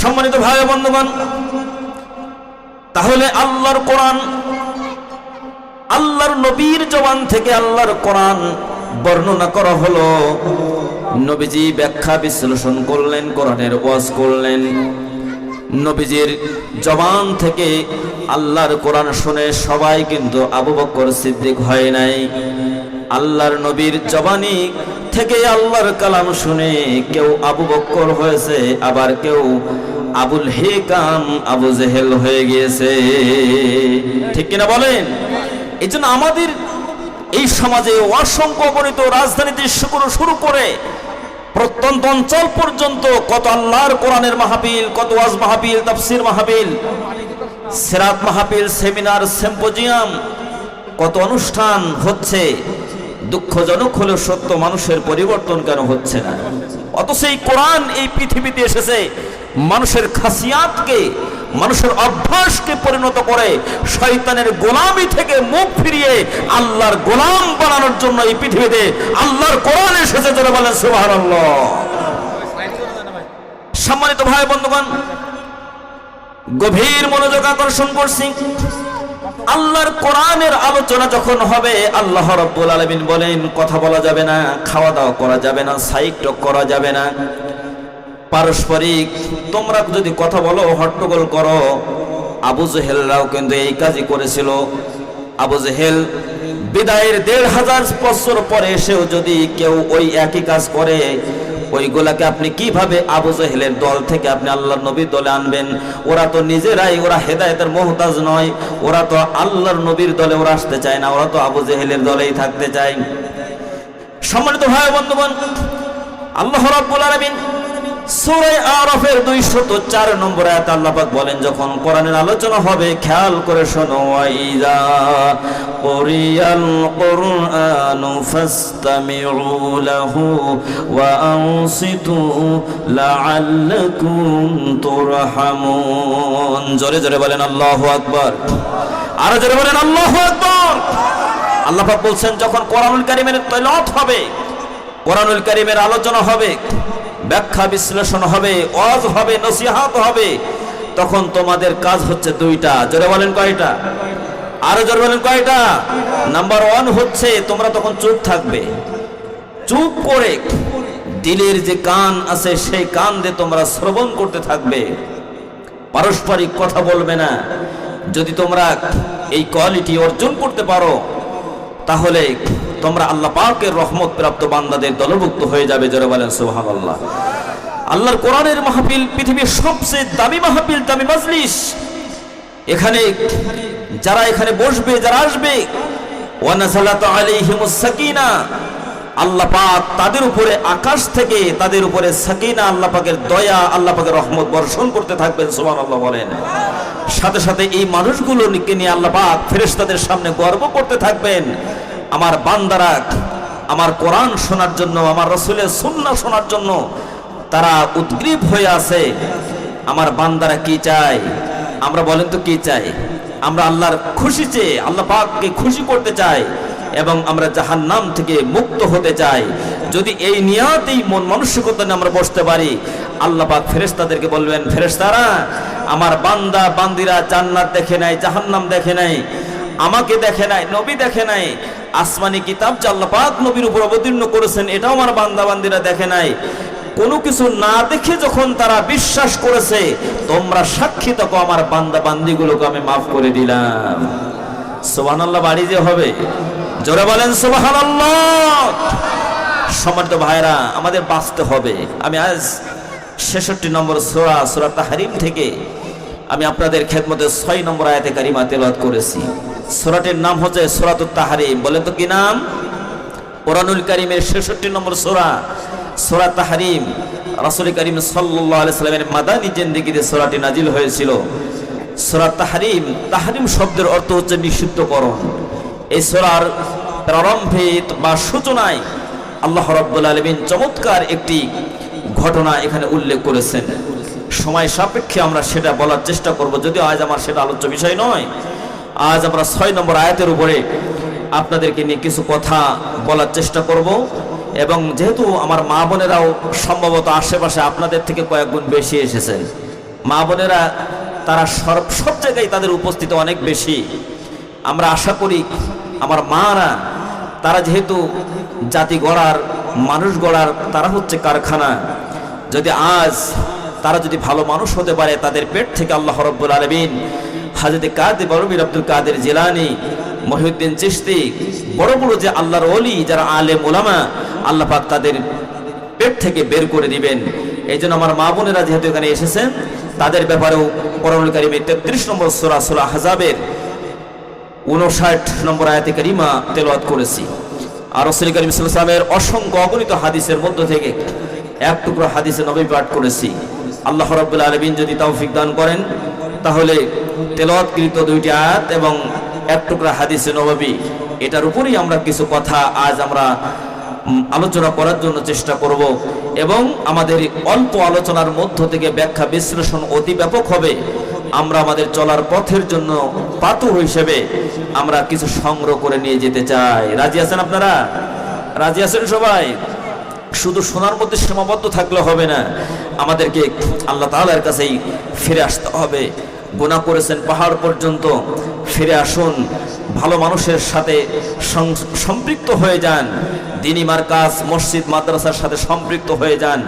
সম্মানিত ভাই ও বন্ধুগণ, তাহলে আল্লাহর কোরআন, আল্লাহর নবীর জবান থেকে আল্লাহর কোরআন বর্ণনা করা হলো। নবীজি ব্যাখ্যা বিশ্লেষণ করলেন, কোরআনের ওয়াজ করলেন। নবীজির জবান থেকে আল্লাহর কোরআন শুনে সবাই কিন্তু আবু বকর সিদ্দিক হয় নাই। আল্লাহর নবীর জবানি থেকে আল্লাহর কালাম শুনে কেউ আবু বকর হয়েছে, আবার কেউ আবুল হেকাম আবু জেহেল হয়ে গিয়েছে। ঠিক কিনা বলেন? এই জন্য আমাদের এই সমাজে অসংখ্য অগণিত রাজধানীতে শুরু করে প্রত্যন্ত অঞ্চল পর্যন্ত কত আল্লাহর কোরআনের মাহফিল, কত ওয়াজ মাহফিল, তাফসীর মাহফিল, সিরাত মাহফিল, সেমিনার, সিম্পোজিয়াম, কত অনুষ্ঠান হচ্ছে। দুঃখজনক হলেও সত্য, মানুষের পরিবর্তন কেন হচ্ছে না? অথচ এই কোরআন এই পৃথিবীতে এসেছে মানুষের খাসিয়াতকে, মানুষের অভ্যাসকে পরিণত করে শয়তানের গোলামি থেকে মুখ ফিরিয়ে আল্লাহর গোলাম বানানোর জন্য এই পৃথিবীতে আল্লাহর কোরআন এসেছে। যারা বলেন সুবহানাল্লাহ। সম্মানিত ভাই বন্ধুগণ, গভীর মনোযোগ আকর্ষণ করছি। আল্লাহর কোরআনের আলোচনা যখন হবে, আল্লাহ রাব্বুল আলামিন বলেন কথা বলা যাবে না, খাওয়া দাওয়া করা যাবে না, সাইড টক করা যাবে না, পারস্পরিক তোমরা যদি কথা বলো, হট্টগোল করো। আবু জেহেলরাও কিন্তু এই কাজই করেছিল। আবু জেহেল বিদায়ের ১৫০০ বছর পরে এসেও যদি কেউ ওই একই কাজ করে, ওইগুলাকে আপনি কিভাবে আবু জেহেলের দল থেকে আপনি আল্লাহর নবীর দলে আনবেন? ওরা তো নিজেরাই, ওরা হেদায়েতের মুহতাজ নয়, ওরা তো আল্লাহর নবীর দলে ওরা আসতে চায় না, ওরা তো আবু জেহেলের দলেই থাকতে চায়। সম্মানিত ভাই বন্ধুগণ, আল্লাহ রাব্বুল আলামিন সূরা আরাফের ২০৪ নম্বর আয়াতে আল্লাহ পাক বলেন, যখন কোরআনের আলোচনা হবে খেয়াল করে শোনো, ওয়াইযা কুরিয়াল কুরআনু ফাসতামিউ লাহু ওয়া আনসিতু লাআল্লাকুম তুরহামুন। জোরে জোরে বলেন আল্লাহু আকবার। আরো জোরে বলেন আল্লাহু আকবার। আল্লাহ পাক বলছেন, যখন কোরআনুল কারীমের তেলাওয়াত হবে, কোরআনুল কারীমের আলোচনা হবে, ব্যাখ্যা বিশ্লেষণ হবে, ওয়াজ হবে, নসিহত হবে, তখন তোমাদের কাজ হচ্ছে দুইটা। জোরে বলেন কয়টা? আরো জোরে বলেন কয়টা? নাম্বার 1 হচ্ছে তোমরা তখন চুপ থাকবে। চুপ করে দিলের যে কান আছে সেই কান দিয়ে তোমরা শ্রবণ করতে থাকবে, পারস্পরিক কথা বলবে না। যদি তোমরা এই কোয়ালিটি অর্জন করতে পারো, তাহলে তোমরা আল্লাহ পাকের রহমত প্রাপ্ত বান্দাদের দলভুক্ত হয়ে যাবে। জোরে বলেন সুবহানাল্লাহ। আল্লাহর কোরআনের মাহফিল পৃথিবীর সবচেয়ে দামি মাহফিল, দামি মাজলিস। এখানে যারা এখানে বসবে, যারা আসবে, ওয়া নাযালাত আলাইহিমুস সাকিনা, আল্লাহ পাক তাদের উপরে আকাশ থেকে তাদের উপরে সাকিনা, আল্লাহ পাকের দয়া, আল্লাহ পাকের রহমত বর্ষণ করতে থাকবেন। সুবহানাল্লাহ বলেন। সাথে সাথে এই মানুষগুলোকে নিয়ে আল্লাহ পাক ফেরেশতাদের সামনে গর্ব করতে থাকবেন, আমার বান্দারা আমার কোরআন শোনার জন্য, আমার রাসূলের সুন্নাহ শোনার জন্য তারা উদ্গ্রীব হয়ে আছে। আমার বান্দারা কি চায়? আমরা বলেন তো কি চাই? আমরা আল্লাহর খুশি চেয়ে আল্লাহ পাককে খুশি করতে চাই এবং আমরা জাহান্নাম থেকে মুক্ত হতে চাই। যদি এই নিয়তেই মন মানসিকতা নিয়ে আমরা বসতে পারি, আল্লাহ পাক ফেরেশতাদেরকে বলবেন, ফেরেশতারা আমার বান্দা বান্দিরা জান্নাত দেখে নাই, জাহান্নাম দেখে নাই, আমাকে দেখে নাই, নবী দেখে নাই, আসমানি কিতাব যে আল্লাহ পাক নবীর উপর অবতীর্ণ করেছেন এটাও আমার বান্দা বান্দিরা দেখে নাই। কোনো কিছু না দেখে যখন তারা বিশ্বাস করেছে, তোমরা সাক্ষী থাকো আমার বান্দা বান্দিগুলোকে আমি মাফ করে দিলাম। সুবহানাল্লাহ বাড়ি যে হবে, জোরে বলেন সুবহানাল্লাহ। সম্মানিত ভাইরা, আমাদের বাঁচতে হবে। আমি আজ ৬৬ নম্বর সূরা, সূরা তাহরিম থেকে আমি আপনাদের খেদমতে ৬ নম্বর আয়াতে কারিমা তেলাওয়াত করেছি। সূরাটির নাম হচ্ছে সূরাতুত তাহরিম। বলেন তো কি নাম? কোরআনুল কারীমের ৬৬ নম্বর সূরা, সূরা তাহরিম। রাসূল কারীম সাল্লাল্লাহু আলাইহি সাল্লামের মাদানী জিন্দেগিতে সূরাটি নাজিল হয়েছিল। সূরা তাহরিম, তাহরিম শব্দের অর্থ হচ্ছে নিষিদ্ধকরণ। এই সূরার প্রারম্ভে বা সূচনায় আল্লাহ রাব্বুল আলামিন চমৎকার একটি ঘটনা এখানে উল্লেখ করেছেন। সময় সাপেক্ষে আমরা সেটা বলার চেষ্টা করব, যদিও আজ আমার সেটা আলোচ্য বিষয় নয়। আজ আমরা ৬ নম্বর আয়াতের উপরে আপনাদেরকে নিয়ে কিছু কথা বলার চেষ্টা করব। এবং যেহেতু আমার মা বোনেরাও সম্ভবত আশেপাশে আপনাদের থেকে কয়েক গুণ বেশি এসেছেন, মা বোনেরা তারা সব জায়গায় তাদের উপস্থিতি অনেক বেশি। আমরা আশা করি আমার মারা, তারা যেহেতু জাতি গড়ার, মানুষ গড়ার তারা হচ্ছে কারখানা, যদি আজ তারা যদি ভালো মানুষ হতে পারে, তাদের পেট থেকে আল্লাহ রাব্বুল আলামিন হযরত কাদের বরমির আব্দুল কাদের জিলানী, মহিউদ্দিন চিশতি, বড় বড় যে আল্লাহর ওলি যারা আলেম ওলামা, আল্লাহ পাক তাদের পেট থেকে বের করে দিবেন। এই জন্য আমার মা বোনেরা যেহেতু এখানে এসেছেন, তাদের ব্যাপারেও কোরআনুল কারীমের 33 নম্বর সূরা সূরা আহজাবের 59 নম্বর আয়াতে কারিমা তেলাওয়াত করেছি। আর রাসূল করিম সাল্লাল্লাহু আলাইহি ওয়াসাল্লামের অসংখ্য অগণিত হাদিসের মধ্য থেকে এক টুকরো হাদিসে নবী পাঠ করেছি। আল্লাহ রাব্বুল আলামিন যদি তৌফিক দান করেন, তাহলে তেলাওয়াতকৃত 2টি আয়াত এবং এক টুকরা হাদিসে নববী, এটার উপরেই আমরা কিছু কথা আজ আমরা আলোচনা করার জন্য চেষ্টা করব। এবং আমাদের অল্প আলোচনার মধ্য থেকে ব্যাখ্যা বিশ্লেষণ অতি ব্যাপক হবে। আমরা আমাদের চলার পথের জন্য পাথর হিসেবে আমরা কিছু সংগ্রহ করে নিয়ে যেতে চাই। রাজি আছেন আপনারা? রাজি আছেন সবাই? শুধু শোনার মধ্যে সীমাবদ্ধ থাকলে হবে না, আমাদেরকে আল্লাহ তাআলার কাছেই ফিরে আসতে হবে। গুনাহ করেছেন পাহাড় পর্যন্ত, ফিরে আসুন, ভালো মানুষের সাথে সম্পৃক্ত হয়ে যান, দ্বীনি মার্কাজ মসজিদ মাদ্রাসার সাথে সম্পৃক্ত হয়ে যান,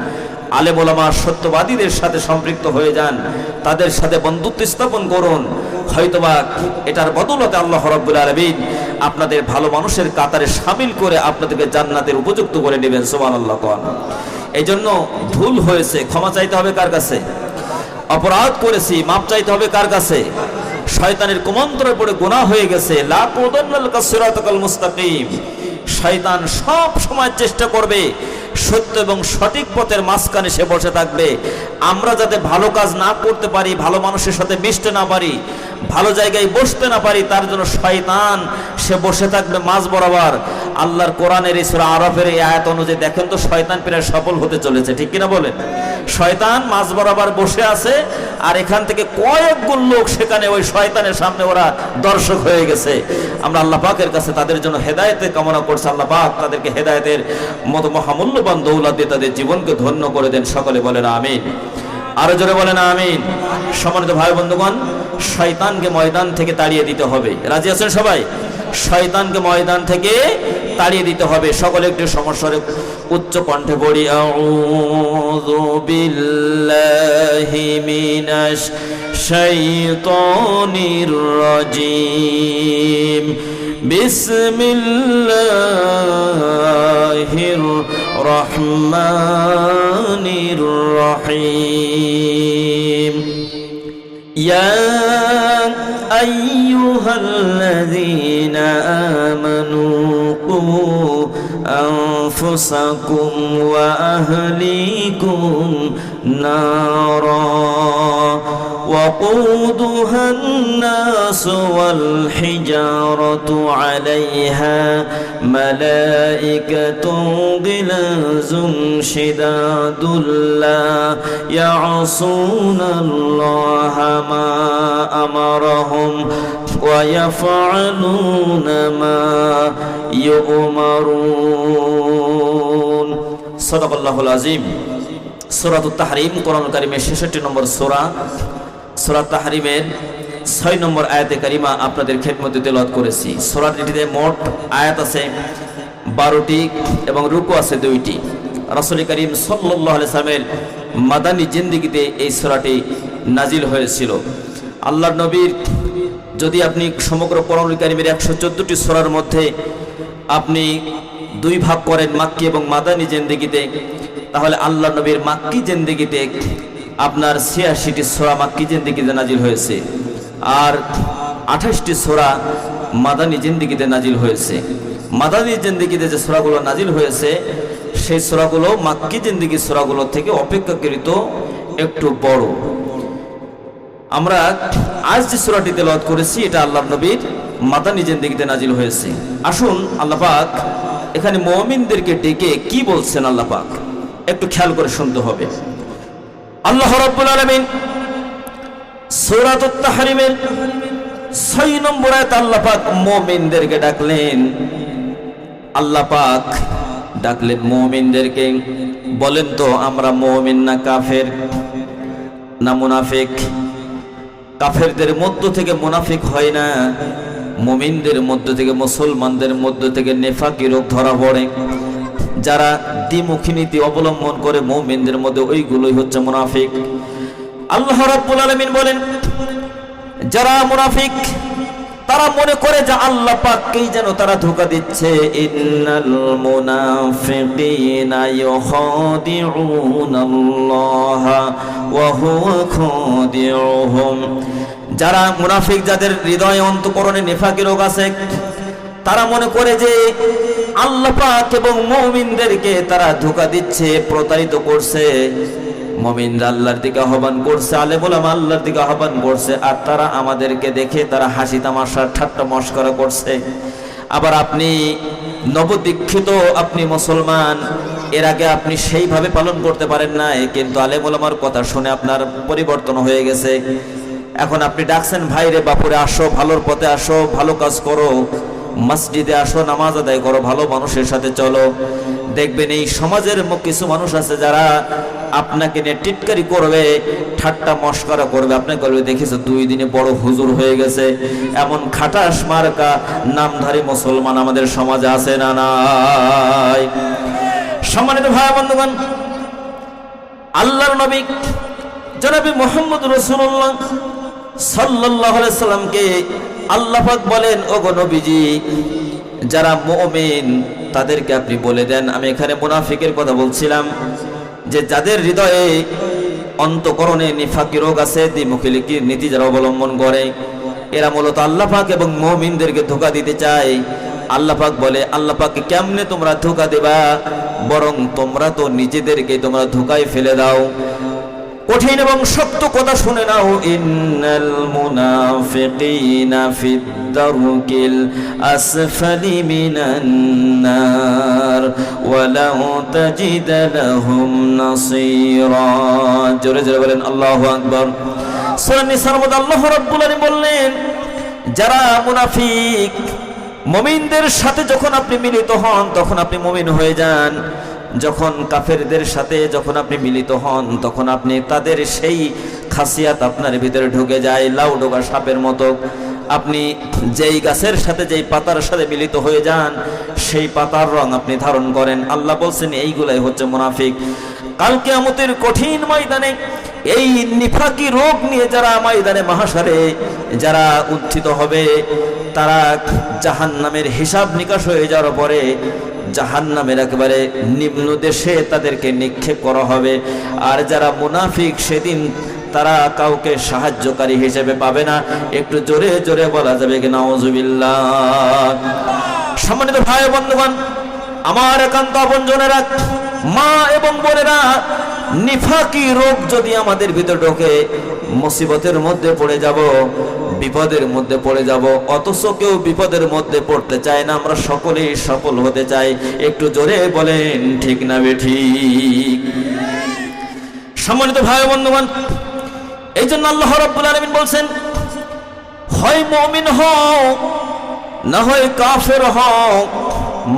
আলেম ওলামা সত্যবাদীদের সাথে সম্পৃক্ত হয়ে যান, তাদের সাথে বন্ধুত্ব স্থাপন করুন। হয়তোবা এটার বদৌলতে আল্লাহ রাব্বুল আলামিন আপনাদের ভালো মানুষের কাতারে শামিল করে আপনাদেরকে জান্নাতের উপযুক্ত করে নেবেন। সুবহানাল্লাহ। এই জন্য ভুল হয়েছে, ক্ষমা চাইতে হবে কার কাছে? অপরাধ করেছি, মাপ চাইতে হবে কার কাছে? শয়তানের কুমন্ত্রে পড়ে গুনাহ হয়ে গেছে। লা তুদাল্লাকা সিরাতাকাল মুস্তাকিম। শয়তান সব সময় চেষ্টা করবে সত্য এবং সঠিক পথের মাঝখানে সে বসে থাকবে। আমরা যাতে ভালো কাজ না করতে পারি, ভালো মানুষের সাথে মিশতে না পারি, ভালো জায়গায় বসতে না পারি, তার জন্য শয়তান সে বসে থাকবে মাঝ বরাবর। আল্লাহর কোরআনের এই সূরা আরাফের এই আয়াত অনুযায়ী দেখেন তো, শয়তান প্রায় সফল হতে চলেছে, ঠিক কিনা বলেন? শয়তান মাঝ বরাবর বসে আছে, আর এখান থেকে কয়েক গুণ লোক সেখানে ওই শয়তানের সামনে ওরা দর্শক হয়ে গেছে। আমরা আল্লাহ পাকের কাছে তাদের জন্য হেদায়েতের কামনা করছি। আল্লাহ পাক তাদেরকে হেদায়েতের মতো মহামূল্যবান দৌলত দিয়ে তাদের জীবনকে ধন্য করে দেন। সকলে বলেন আমিন। আরো জোরে বলেন আমিন। সম্মানিত ভাই বন্ধুগণ, শয়তানকে ময়দান থেকে তাড়িয়ে দিতে হবে। রাজি আছেন সবাই? শয়তানকে ময়দান থেকে তাড়িয়ে দিতে হবে। সকলে একটু সমস্যার উচ্চ কণ্ঠে পড়ি, আউযু বিল্লাহি মিনাশ শাইতানির রাজিম, বিসমিল্লাহির রহমানির রহিম। ইয়া আইয়ুহাল্লাযীনা আমানু কু আনফুসাকুম ওয়া আহলিকুম নারা وقودها الناس والحجارة عليها ملائكة غلاظ شداد لا يعصون الله ما أمرهم ويفعلون ما يؤمرون। صدق الله العظيم। সূরাতুত তাহরিম, কোরআনুল কারীমের 66 নম্বর সূরা, সূরা তাহরিমের 6 নম্বর আয়াতে কারিমা আপনাদের খেদমতে তেলাওয়াত করেছি। সূরাটিতে মোট আয়াত আছে 12টি এবং রুকু আছে 2টি। রাসূল করিম সাল্লাল্লাহু আলাইহি ওয়াসাল্লামের মাদানী জিন্দেগিতে এই সূরাটি নাজিল হয়েছিল। আল্লাহর নবীর যদি আপনি সমগ্র কোরআনুল কারীমের 114টি সূরার মধ্যে আপনি 2 ভাগ করেন মাক্কি এবং মাদানী জিন্দেগিতে, তাহলে আল্লাহ নবীর মাক্কি জিন্দেগিতে আপনার 86টি সূরা মাক্কি জিন্দেগিতে নাজিল হয়েছে, আর 28টি সূরা মাদানী জিন্দেগিতে নাজিল হয়েছে। মাদানী জিন্দেগিতে যে সূরাগুলো নাজিল হয়েছে, সেই সূরাগুলো মাক্কি জিন্দেগির সূরাগুলো থেকে অপেক্ষাকৃত একটু বড়। আমরা আজ যে সূরাটি তেলাওয়াত করেছি, এটা আল্লাহর নবীর মাদানী জিন্দেগিতে নাজিল হয়েছে। আসুন আল্লাহ পাক এখানে মুমিনদেরকে ডেকে কি বলছেন আল্লাহ পাক একটু খেয়াল করে শুনতে হবে। আল্লাহ রাব্বুল আলামিন সূরাতুত তাহরিমের 6 নম্বর আয়াতে আল্লাহ পাক মুমিনদেরকে ডাকলেন। আল্লাহ পাক ডাকলেন মুমিনদেরকে। বলেন তো আমরা মুমিন না কাফের? না মুনাফিক। কাফেরদের মধ্য থেকে মুনাফিক হয় না, মুমিনদের মধ্য থেকে, মুসলমানদের মধ্য থেকে নেফাকি রোগ ধরা পড়ে। যারা দ্বিমুখী নীতি অবলম্বন করে মুমিনদের মধ্যে, ওইগুলোই হচ্ছে মুনাফিক। আল্লাহ রাব্বুল আলামিন বলেন, যারা মুনাফিক তারা মনে করে যে আল্লাহ পাককেই যেন তারা ধোঁকা দিচ্ছে। ইন্নাল মুনাফিকিনা ইউখাদিউনাল্লাহা ওয়া হুয়া খাদিউহুম। যারা মুনাফিক, যাদের হৃদয়ে অন্তঃকরণে নেফাকি রোগ আছে, তারা মনে করে যে আল্লাহ পাক এবং মুমিনদেরকে তারা ধোঁকা দিচ্ছে, প্রতারিত করছে। মুমিনরা আল্লাহর দিকে আহ্বান করছে, আলেম ওলামা আল্লাহর দিকে আহ্বান করছে, আর তারা আমাদেরকে দেখে তারা হাসি তামাশা ঠাট্টা মশকরা করছে। আবার আপনি নবদীক্ষিত, আপনি মুসলমান, এর আগে আপনি সেইভাবে পালন করতে পারেন নাই, কিন্তু আলেম ওলামার কথা শুনে আপনার পরিবর্তন হয়ে গেছে। এখন আপনি ডাকছেন, ভাইরে বাপুরে আসো, ভালোর পথে আসো, ভালো কাজ করো, মসজিদে আসো, নামাজ আদায় করো, ভালো মানুষের সাথে চলো। দেখবেন এই সমাজের কিছু মানুষ আছে যারা আপনাকে নিয়ে টিটকারি করবে, ঠাট্টা মশকরা করবে। আপনাকে বলবে, দেখেছো 2 দিনে বড় হুজুর হয়ে গেছে। এমন খাটাস মার্কা নামধারী মুসলমান আমাদের সমাজে আছে না নাই? সম্মানিত ভাই বন্ধুগণ, আল্লাহর নবী জনাবে মুহাম্মদ রাসূলুল্লাহ সাল্লাল্লাহু আলাইহি সাল্লামকে আল্লাহ পাক বলেন, ওগো নবীজি, যারা মুমিন তাদেরকে আপনি বলে দেন। আমি এখানে মুনাফিকের কথা বলছিলাম, যে যাদের হৃদয়ে অন্তঃকরণে নিফাকি রোগ আছে, দ্বিমুখী নীতি যারা অবলম্বন করে, এরা মূলত আল্লাহ পাক এবং মুমিনদেরকে ধোঁকা দিতে চায়। আল্লাহ পাক বলে, আল্লাহ পাককে কেমনে তোমরা ধোঁকা দেবা, বরং তোমরা তো নিজেদেরকে তোমরা ধোঁকায় ফেলে দাও। কঠিন এবং শক্ত কথা শুনে নাও, ইন্নাল মুনাফিকিনা ফিদ দারকিল আসফালি মিনান নার ওয়া লাউ তাজিদ লাহুম নাসীরা। জোরে জোরে বলেন আল্লাহু আকবার। সূরা নিসার মধ্যে আল্লাহ রাব্বুল আলামিন বললেন, যারা মুনাফিক, মুমিনদের সাথে যখন আপনি মিলিত হন তখন আপনি মুমিন হয়ে যান। যখন কাফেরদের সাথে যখন আপনি মিলিত হন তখন আপনি তাদের সেই খাসিয়াত আপনার ভিতরে ঢুকে যায়, লাউ ডোবা সাপের মতো। আপনি যেই গাছের সাথে, যেই পাতার সাথে মিলিত হয়ে যান, সেই পাতার রং আপনি ধারণ করেন। আল্লাহ বলছেন, এইগুলাই হচ্ছে মুনাফিক। কাল কিয়ামতের কঠিন ময়দানে এই নিফাকি রোগ নিয়ে যারা ময়দানে মাহশারে যারা উত্থিত হবে, তারা জাহান্নামের হিসাব নিকাশ হয়ে যাওয়ার পরে জাহান্নামের একেবারে নিম্ন দেশে তাদেরকে নিক্ষেপ করা হবে। আর যারা মুনাফিক, সেদিন তারা কাউকে সাহায্যকারী হিসেবে পাবে না। একটু জোরে জোরে বলা যাবে কি নাউজুবিল্লাহ। সম্মানিত ভাই বন্ধুগণ, আমার একান্ত আপনজনেরা, মা এবং বোনেরা, নিফাকি রোগ যদি আমাদের ভিতর ঢোকে, মুসিবতের মধ্যে পড়ে যাব, বিপদের মধ্যে পড়ে যাব। অথচ কেউ বিপদের মধ্যে পড়তে চায় না, আমরা সকলেই সফল হতে চাই। একটু জোরে বলেন ঠিক না বেঠিক? সম্মানিত ভাই বন্ধুগণ, এই জন্য আল্লাহ রাব্বুল আলামিন বলছেন, হয় মুমিন হও না হয় কাফের হও,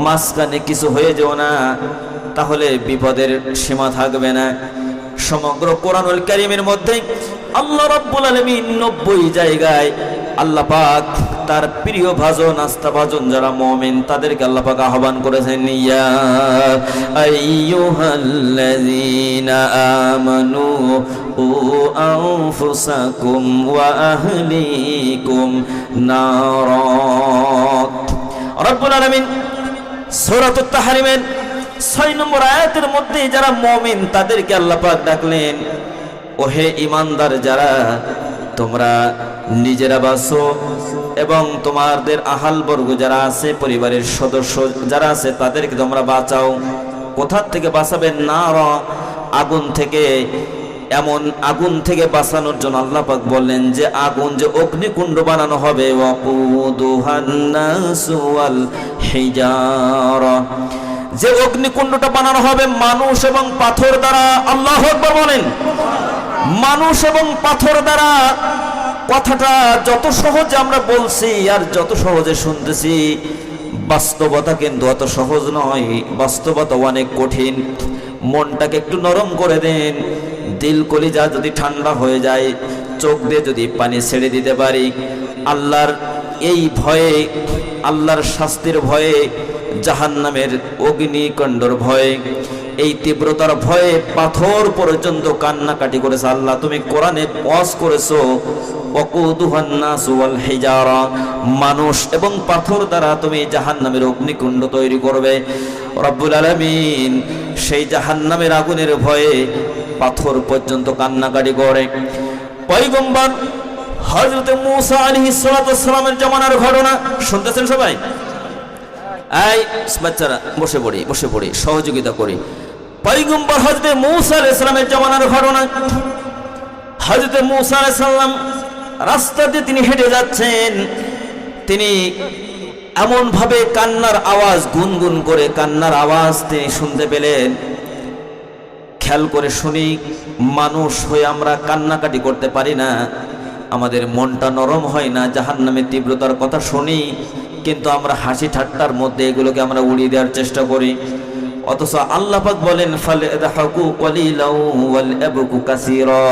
মাঝখানে কিছু হয়ে যেও না, তাহলে বিপদের সীমা থাকবে না। সমগ্র কোরআনুল কারীমের মধ্যে আল্লাহ রাব্বুল আলামিন 90 জায়গায় আল্লাহ পাক তার প্রিয় ভাজন, আস্থাভাজন যারা মুমিন, তাদেরকে আল্লাহ পাক আহ্বান করেছেন, ইয়া আইয়ুহাল্লাযীনা আমানু উ আনফুসাকুম ওয়া আহলিকুম নারা। রাব্বুল আলামিন সূরাতুত তাহরিমের 6 নম্বর আয়াতের মধ্যে যারা মুমিন তাদেরকে আল্লাহ পাক ডাকলেন, ওহে ঈমানদার যারা, তোমরা নিজেরা বাঁচো এবং তোমাদের আহাল বর্গ যারা আছে, পরিবারের সদস্য যারা আছে, তাদেরকে তোমরা বাঁচাও। কোথা থেকে বাঁচাবেন? নারা, আগুন থেকে। এমন আগুন থেকে বাঁচানোর জন্য আল্লাহ পাক বললেন যে আগুন, যে অগ্নিকুণ্ড বানানো হবে, ওয়াকুদুহান নাসু ওয়াল হিজারা, যে অগ্নিকুণ্ডটা বানানো হবে মানুষ এবং পাথর দ্বারা। আল্লাহু আকবার বলেন। মানুষ এবং পাথর দ্বারা। কথাটা যত সহজে আমরা বলছি আর যত সহজে শুনতেছি, বাস্তবতা কিন্তু অত সহজ নয়, বাস্তবতা অনেক কঠিন। মনটাকে একটু নরম করে দেন, দিল কলিজা যদি ঠান্ডা হয়ে যায়, চোখ দিয়ে যদি পানি ছেড়ে দিতে পারি, আল্লাহর এই ভয়ে, আল্লাহর শাস্তির ভয়ে, জাহান্নামের অগ্নিকাণ্ডর ভয়ে, এই তীব্রতার ভয়ে পাথর পর্যন্ত কান্নাকাটি করেছে। আল্লাহ তুমি কোরআনে ওয়াজ করেছো, ওয়াকুদুহান নাসু ওয়াল হিজারা, মানুষ এবং পাথর দ্বারা তুমি জাহান্নামের অগ্নিকুণ্ড তৈরি করবে। রব্বুল আলামিন সেই জাহান্নামের আগুনের ভয়ে পাথর পর্যন্ত কান্নাকাটি করে। পয়গম্বর হযরত মূসা আলাইহিস সালামের জামানার ঘটনা শুনতেছেন সবাই? এই বাচ্চারা বসে পড়ি সহযোগিতা করি। পয়গম্বর হযরত মূসা আলাইহিস সালামের জামানার ঘটনা। হযরত মূসা আলাইহিস সালাম রাস্তা দিয়ে তিনি হেঁটে যাচ্ছেন, তিনি এমন ভাবে কান্নার আওয়াজ, গুনগুন করে কান্নার আওয়াজ তিনি শুনতে পেলেন। খেয়াল করে শুনি, মানুষ হয়ে আমরা কান্নাকাটি করতে পারি না, আমাদের মনটা নরম হয় না। জাহান্নামের তীব্রতার কথা শুনি, কিন্তু আমরা হাসি ঠাট্টার মধ্যে এগুলোকে আমরা উড়িয়ে দেওয়ার চেষ্টা করি। অথচ আল্লাহ পাক বলেন ফালযাহাকু কলিলাও ওয়াল আবকু কাসীরা,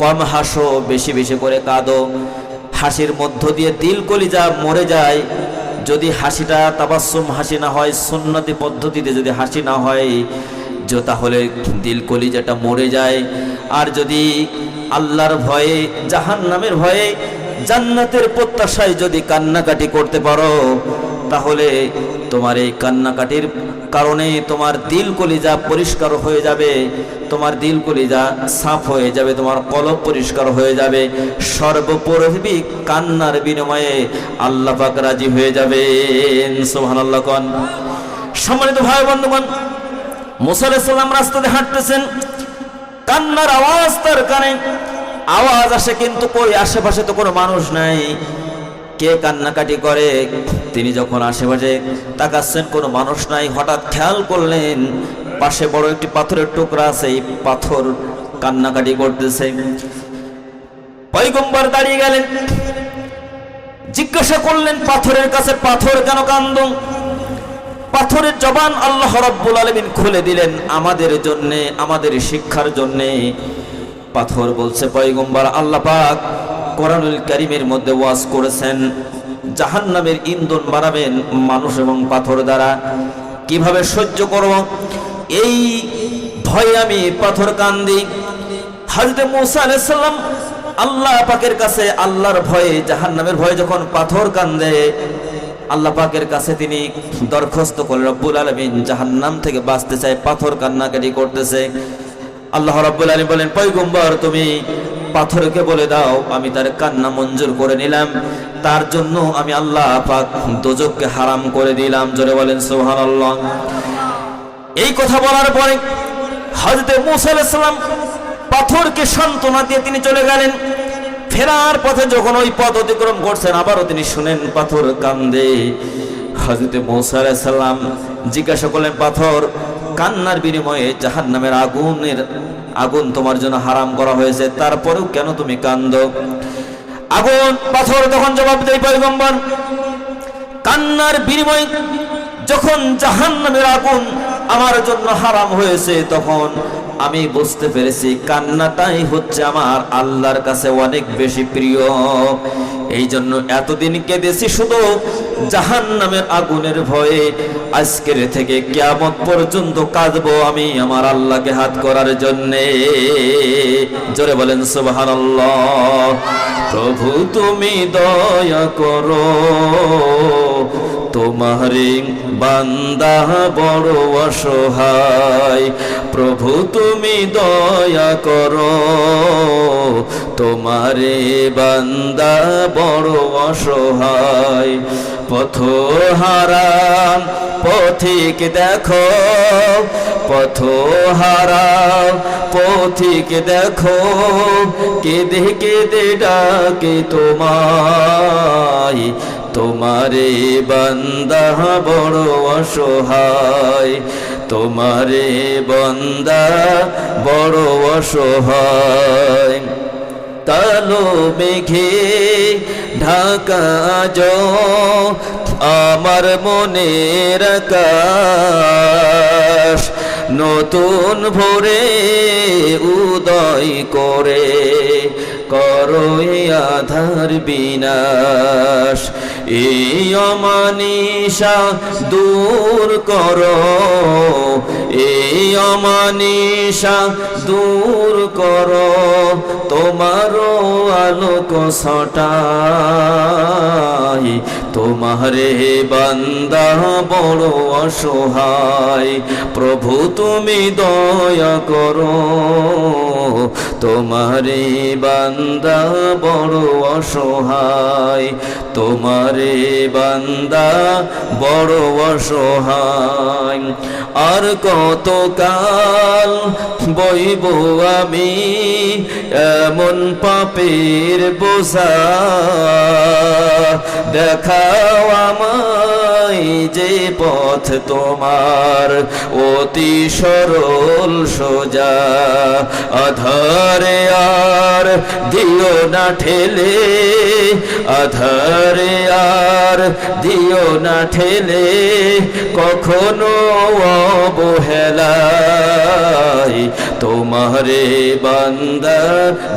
কম হাসো, বেশি বেশি করে কাঁদো। হাসির মধ্য দিয়ে দিল কলিজা মরে যায়। যদি হাসিটা তাবাসসুম হাসি না হয়, সুন্নতি পদ্ধতিতে যদি হাসি না হয়, তাহলে দিল কলিজাটা মরে যায়। আর যদি আল্লাহর ভয়ে, জাহান্নামের ভয়ে, জান্নাতের প্রত্যাশায় যদি কান্নাকাটি করতে পারো, তাহলে তোমার এই কান্নাকাটির কারণে তোমার দিল কলিজা পরিষ্কার হয়ে যাবে, তোমার দিল কলিজা সাফ হয়ে যাবে, তোমার কলব পরিষ্কার হয়ে যাবে। সর্বোপরি কান্নার বিনিময়ে আল্লাহ পাক রাজি হয়ে যাবেন। সুবহানাল্লাহ। কোন সম্মানিত ভাই বন্ধুগণ, মূসা আলাইহিস সালাম রাস্তাতে হাঁটতেছেন, কান্নার আওয়াজ তার কানে আওয়াজ আসে, কিন্তু কই আশেপাশে তো কোনো মানুষ নাই, কে কান্নাকাটি করে? তিনি যখন আশেপাশে তাকাচ্ছেন, কোনো মানুষ নাই, হঠাৎ খেয়াল করলেন পাশে বড় একটি পাথরের টুকরা আছে, এই পাথর কান্নাকাটি করতেছে। পয়গম্বর দাঁড়িয়ে গেলেন, জিজ্ঞাসা করলেন পাথরের কাছে, পাথর কেন কান্দো? পাথরের জবান আল্লাহ রাব্বুল আলামিন খুলে দিলেন আমাদের জন্য, আমাদের শিক্ষার জন্য। পাথর বলছে, পয়গম্বর আল্লাহ পাক কোরআনুল কারীমের মধ্যে ওয়াজ করেছেন, জাহান্নামের ইন্ধন বানাবেন মানুষ এবং পাথর দ্বারা। কিভাবে সহ্য করব এই ভয়ে আমি পাথর কান্দি। হযরত মূসা আলাইহিস সালাম আল্লাহ পাকের কাছে, আল্লাহর ভয়ে, জাহান্নামের ভয়ে যখন পাথর কান্দে, আল্লাহ পাকের কাছে তিনি দরখাস্ত করলেন, রব্বুল আলামিন জাহান্নাম থেকে বাঁচতে চায়, পাথর কান্নাকাটি করতেছে। আল্লাহ রাব্বুল আলামিন বলেন, পয়গম্বর তুমি পাথরকে বলে দাও আমি তার কান্না মঞ্জুর করে নিলাম, তার জন্য আমি আল্লাহ পাক দোজখকে হারাম করে দিলাম। জোরে বলেন সুবহানাল্লাহ। এই কথা বলার পরে হযরত মূসা আলাইহিস সালাম পাথরকে সান্ত্বনা দিয়ে তিনি চলে গেলেন। ফেরার পথে যখন ওই পথ অতিক্রম করছেন, আবারও তিনি শুনেন পাথর কান্দে। হযরত মূসা আলাইহিস সালাম জিজ্ঞাসা করলেন, পাথর কান্নার বিনিময়ে জাহান্নামের আগুন তোমার জন্য হারাম করা হয়েছে, তারপরেও কেন তুমি কান্দো? আগুন পাথর তখন জবাব দেয়, পয়গম্বর কান্নার বিনিময়ে যখন জাহান্নামের আগুন আমার জন্য হারাম হয়েছে, তখন আমি বুঝতে পেরেছি কান্নাটাই হচ্ছে আমার আল্লাহর কাছে অনেক বেশি প্রিয়। এই জন্য এতদিন কেঁদেছি শুধু জাহান্নামের আগুনের ভয়ে, আজকের থেকে কিয়ামত পর্যন্ত কাঁদবো আমি আমার আল্লাহকে হাত করার জন্যে। জোরে বলেন সুবহানাল্লাহ। প্রভু তুমি দয়া করো, তোমারে বান্দা বড় অসহায়। প্রভু তুমি দয়া করো, তোমারে বান্দা বড় অসহায়। পথহারা পথিক দেখো, পথহারা পথিক দেখো, কেঁদে কেঁদে ডাকে তোমায়, তোমারে বান্দা বড় অসহায়, তোমারে বান্দা বড় অসহায়। কালো মেঘে ঢাকা আমার মনের আকাশ, নতুন ভোরে উদয় করে করো এ আধার বিনাশ, এই অমানিসা দূর করো, এই অমানিসা দূর করো, তোমারও আলোক ছটাই, তোমারে বান্দা বড় অসহায়, প্রভু তুমি দয়া করো, তোমারে বান্দা বড় অসহায়, তোমারে বান্দা বড় অসহায়। আর কতকাল বইব আমি এমন পাপের বোঝা, দেখাও আমায় যে পথ তোমার অতি সরল সোজা, আধারে আর দিও না ঠেলে, আধারে আর দিও না ঠেলে, কখনো অবহেলায়, তোমারে বান্দা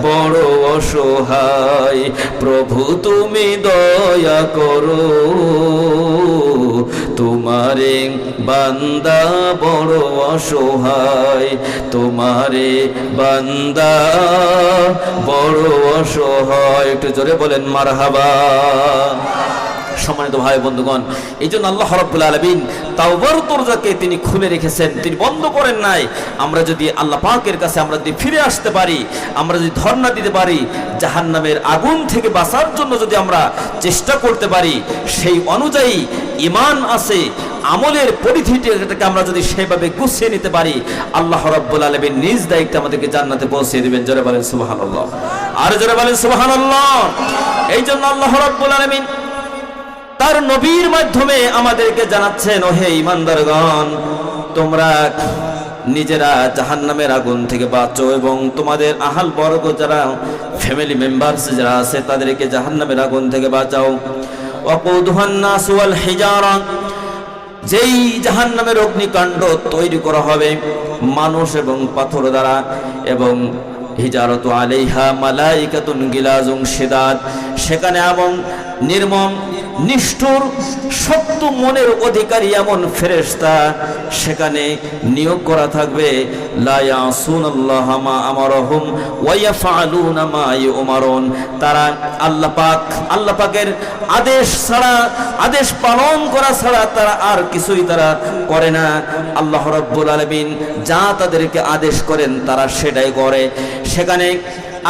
বড় অসহায়, প্রভু তুমি দয়া করো, তোমারে বান্দা বড় অসহায়, তোমারে বান্দা বড় অসহায়। একটু জোরে বলেন মারহাবা। সম্মানিত ভাই বন্ধুগণ, এই জন্য আল্লাহ রাব্বুল আলামিন তাওবার দরজাকে তিনি খুলে রেখেছেন, তিনি বন্ধ করেন নাই। আমরা যদি আল্লাহ পাকের কাছে আমরা যদি ফিরে আসতে পারি, আমরা যদি ধর্ণা দিতে পারি, জাহান্নামের আগুন থেকে বাঁচার জন্য যদি আমরা চেষ্টা করতে পারি, সেই অনুযায়ী ঈমান আছে, আমলের পরিধিটাকে আমরা যদি সেভাবে গুছিয়ে নিতে পারি, আল্লাহ রাব্বুল আলামিন নিজ দায়িত্বে আমাদেরকে জান্নাতে পৌঁছে দিবেন। জোরে বলেন সুবহানাল্লাহ, আর জোরে বলেন সুবহানাল্লাহ। এই জন্য আল্লাহ রাব্বুল আলামিন তার নবীর মাধ্যমে আমাদেরকে জানাচ্ছেন, ওহে ঈমানদারগণ, তোমরা নিজেরা জাহান্নামের আগুন থেকে বাঁচো এবং তোমাদের আহাল বর্গ যারা ফ্যামিলি মেম্বারস যারা আছে তাদেরকে জাহান্নামের আগুন থেকে বাঁচাও। ওয়াকুদুহান নাস ওয়াল হিজারা, যেই জাহান্নামের অগ্নিকাণ্ড তৈরি করা হবে মানুষ এবং পাথর দ্বারা, এবং হিজারতু আলাইহা মালাইকাতুন গিলাজুন শিদাদ, সেখানে এমন নির্মম নিষ্ঠুর শক্ত মনের অধিকারী এমন ফেরেশতা সেখানে নিয়োগ করা থাকবে। লা ইয়াসুনাল্লাহ মা আমারহুম ওয়া ইয়াফআলুনা মা ইউমারুন, তারা আল্লাহ পাকের আদেশ ছাড়া, আদেশ পালন করা ছাড়া তারা আর কিছুই তারা করে না। আল্লাহ রাব্বুল আলামিন যা তাদেরকে আদেশ করেন তারা সেটাই করে। সেখানে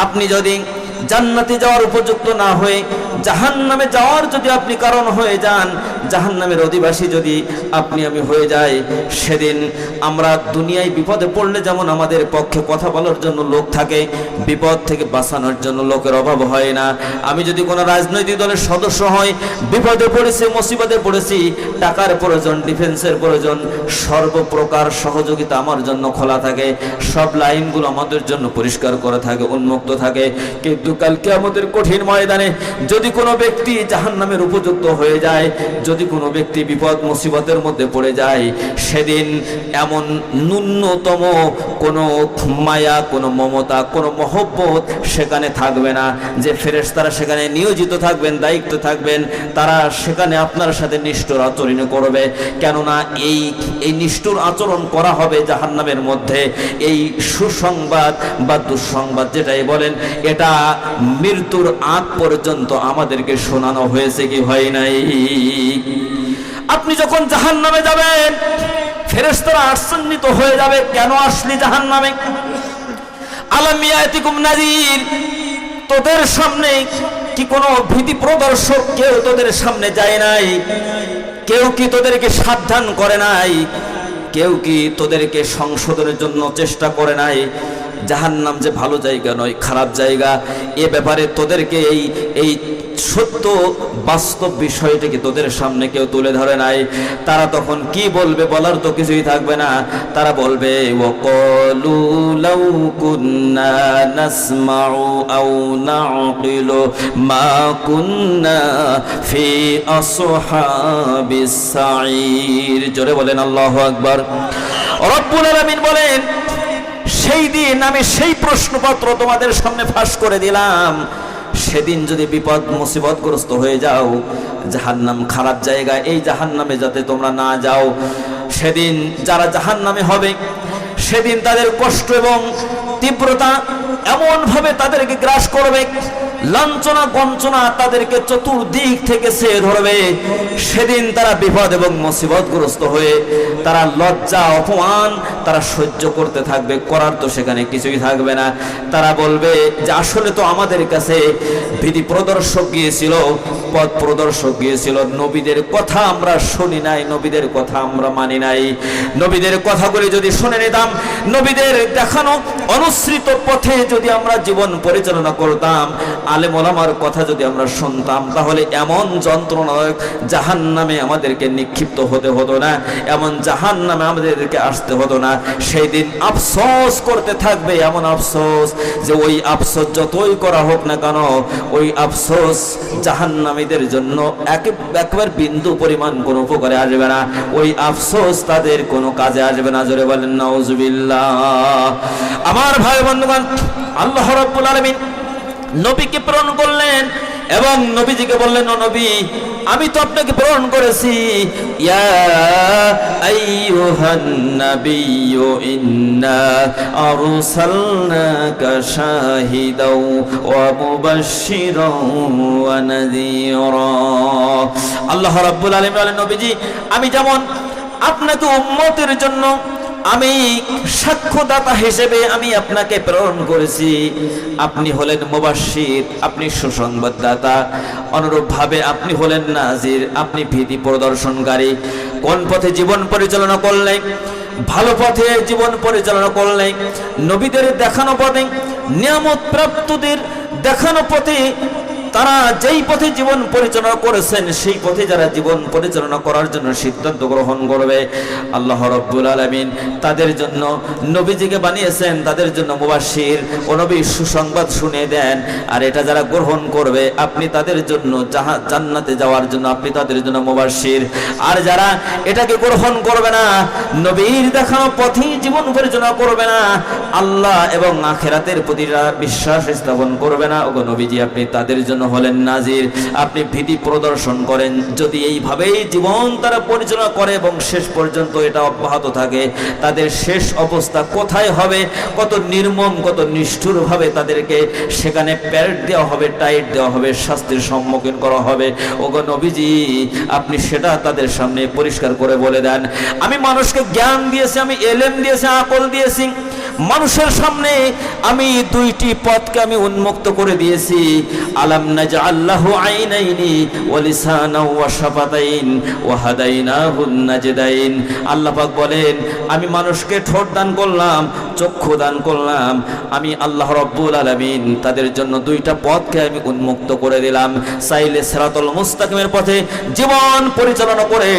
আপনি যদি জান্নাতে যাওয়ার উপযুক্ত না হয়ে জাহান্নামে যাওয়ার যদি আপনি কারণ হয়ে যান, জাহান্নামের অধিবাসী যদি আপনি আমি হয়ে যাই, সেদিন আমরা দুনিয়ায় বিপদে পড়লে যেমন আমাদের পক্ষে কথা বলার জন্য লোক থাকে, বিপদ থেকে বাঁচানোর জন্য লোকের অভাব হয় না। আমি যদি কোনো রাজনৈতিক দলের সদস্য হই, বিপদে পড়েছি, মুসিবতে পড়েছি, টাকার প্রয়োজন, ডিফেন্সের প্রয়োজন, সর্বপ্রকার সহযোগিতা আমার জন্য খোলা থাকে, সব লাইনগুলো আমাদের জন্য পরিষ্কার করা থাকে, উন্মুক্ত থাকে। কিন্তু কালকে আমাদের কঠিন ময়দানে যদি কোনো ব্যক্তি জাহান্নামের উপযুক্ত হয়ে যায়, যদি কোনো ব্যক্তি বিপদ মুসিবতের মধ্যে পড়ে যায়, সেদিন এমন ন্যূনতম কোনো মায়া, কোনো মমতা, কোনো মহব্বত সেখানে থাকবে না। যে ফেরেশতারা সেখানে নিয়োজিত থাকবেন, দায়িত্ব থাকবেন, তারা সেখানে আপনার সাথে নিষ্ঠুর আচরণ করবে। কেননা এই নিষ্ঠুর আচরণ করা হবে জাহান্নামের মধ্যে। এই সুসংবাদ বা দুঃসংবাদ যেটাই বলেন, এটা মৃত্যুর আগ পর্যন্ত আমাদেরকে শোনানো হয়েছে কি হয় নাই? আপনি যখন জাহান্নামে যাবেন, ফেরেশতারা আশ্চর্যিত হয়ে যাবে, কেন আসলি জাহান্নামে? আলাম ইয়াতিকুম নাযীর, তোদের সামনে কি কোনো ভীতি প্রদর্শক কেউ তোদের সামনে যায় নাই? কেউ কি তোদেরকে সাবধান করে নাই? কেউ কি তোদেরকে সংশোধনের জন্য চেষ্টা করে নাই? জাহান্নাম যে ভালো জায়গা নয়, খারাপ জায়গা, এ ব্যাপারে তোদেরকে এই সত্য বাস্তব বিষয়টাকে তোদের সামনে কেউ তুলে ধরে নাই, তারা তখন কি বলবে? বলার তো কিছুই থাকবে না। তারা বলবে ওয়াকালু লাউ কুন্না নাসমাউ আও নাকিলু মা কুন্না ফি আসহাবিস সাঈর। জোরে বলেন আল্লাহু আকবার। রব্বুল আলামিন বলেন, সেই দিন আমি সেই প্রশ্নপত্র তোমাদের সামনে ফাঁস করে দিলাম। সেদিন যদি বিপদ মুসিবতগ্রস্ত হয়ে যাও, জাহান্নাম খারাপ জায়গা, এই জাহান্নামে যাতে তোমরা না যাও। সেদিন যারা জাহান্নামে হবে, সেদিন তাদের কষ্ট এবং তীব্রতা এমন ভাবে তাদেরকে গ্রাস করবে, লাঞ্ছনা গঞ্চনা তাদেরকে চতুর্দিক থেকে চেয়ে ধরবে। সেদিন তারা বিপদ এবং মুসিবতগ্রস্ত হয়ে তারা লজ্জা অপমান তারা সহ্য করতে থাকবে, করার তো সেখানে কিছুই থাকবে না। তারা বলবে যে আসলে তো আমাদের কাছে বিধি প্রদর্শক গিয়েছিল, পথ প্রদর্শক গিয়েছিল, নবীদের কথা আমরা শুনি নাই, নবীদের কথা আমরা মানি নাই। নবীদের কথাগুলি যদি শুনে নিতাম, নবীদের দেখানো অনুসৃত পথে যদি আমরা জীবন পরিচালনা করতাম, আলেম ওলামার কথা যদি আমরা শুনতাম, তাহলে এমন যন্ত্রণাদায়ক জাহান্নামে আমাদেরকে নিক্ষিপ্ত হতে হতো না, এমন জাহান্নামে আমাদেরকে আসতে হতো না। সেই দিন আফসোস করতে থাকবে, এমন আফসোস যে ওই আফসোস যতই করা হোক না কেন, ওই আফসোস জাহান্নামীদের জন্য একেবারে বিন্দু পরিমাণ কোনো উপকারে আসবে না, ওই আফসোস তাদের কোনো কাজে আসবে না। জোরে বলেন নাউজুবিল্লাহ। আমার ভাই বন্ধুগণ, আল্লাহ রাব্বুল আলামিন নবীকে প্রেরণ করলেন এবং নবীজিকে বললেন, ও নবী, আমি তো আপনাকে প্রেরণ করেছি। ইয়া আইয়ুহান নাবিয়্যু ইন্না আরসালনাকা শাহিদাও ওয়া মুবাশশিরাও ওয়া নাযীরা। আল্লাহ রাব্বুল আলামিন বলেন, নবীজি, আমি যেমন আপনাকে উম্মতের জন্য আমি সাক্ষ্যদাতা হিসেবে আমি আপনাকে প্রেরণ করেছি, আপনি হলেন মুবাশশির, আপনি সুসংবাদদাতা, অনুরূপভাবে আপনি হলেন নাজির, আপনি ভীতি প্রদর্শনকারী। কোন পথে জীবন পরিচালনা করলে? ভালো পথে জীবন পরিচালনা করলে, নবীদের দেখানো পথে, নিয়ামত প্রাপ্তদের দেখানো পথে, তারা যেই পথে জীবন পরিচালনা করেছেন সেই পথে যারা জীবন পরিচালনা করার জন্য সিদ্ধান্ত গ্রহণ করবে, আল্লাহ রাব্বুল আলামিন তাদের জন্য নবীজিকে বানিয়েছেন, তাদের জন্য মুবাশশির ও নবী সুসংবাদ শুনিয়ে দেন। আর এটা যারা গ্রহণ করবে, আপনি তাদের জন্য জান্নাতে যাওয়ার জন্য আপনি তাদের জন্য মুবাশশির। আর যারা এটাকে গ্রহণ করবে না, নবীর দেখানো পথেই জীবন পরিচালনা করবে না, আল্লাহ এবং আখিরাতের প্রতি বিশ্বাস স্থাপন করবে না, ওগো নবীজি, আপনি তাদের জন্য হলেন নাজির, আপনি ভীতি প্রদর্শন করেন। যদি এইভাবেই জীবন তারা পরিচালনা করে এবং শেষ পর্যন্ত এটা অব্যাহত থাকে, তাদের শেষ অবস্থা কোথায় হবে, কত নির্মম, কত নিষ্ঠুর ভাবে তাদেরকে সেখানে প্যারেড দেওয়া হবে, টাইট দেওয়া হবে, শাস্তির সম্মুখীন করা হবে। ওগো নবীজি, আপনি সেটা তাদের সামনে পরিষ্কার করে বলে দেন। আমি মানুষকে জ্ঞান দিয়েছি, আমি এলেম দিয়েছি, আকল দিয়েছি, মানুষের সামনে আমি দুইটি পথকে আমি উন্মুক্ত করে দিয়েছি। আলাম নাজআল লাহু আইনাইনি ওয়া লিসানাও ওয়া শাফাতাইন ওয়া হাদাইনাহুন নাজদাইন। আল্লাহ পাক বলেন, আমি মানুষকে ঠোঁট দান করলাম, চক্ষু দান করলাম, আমি আল্লাহ রাব্বুল আলামিন তাদের জন্য দুইটা পথকে আমি উন্মুক্ত করে দিলাম। চাইলে সিরাতুল মুস্তাকিমের পথে জীবন পরিচালনা করে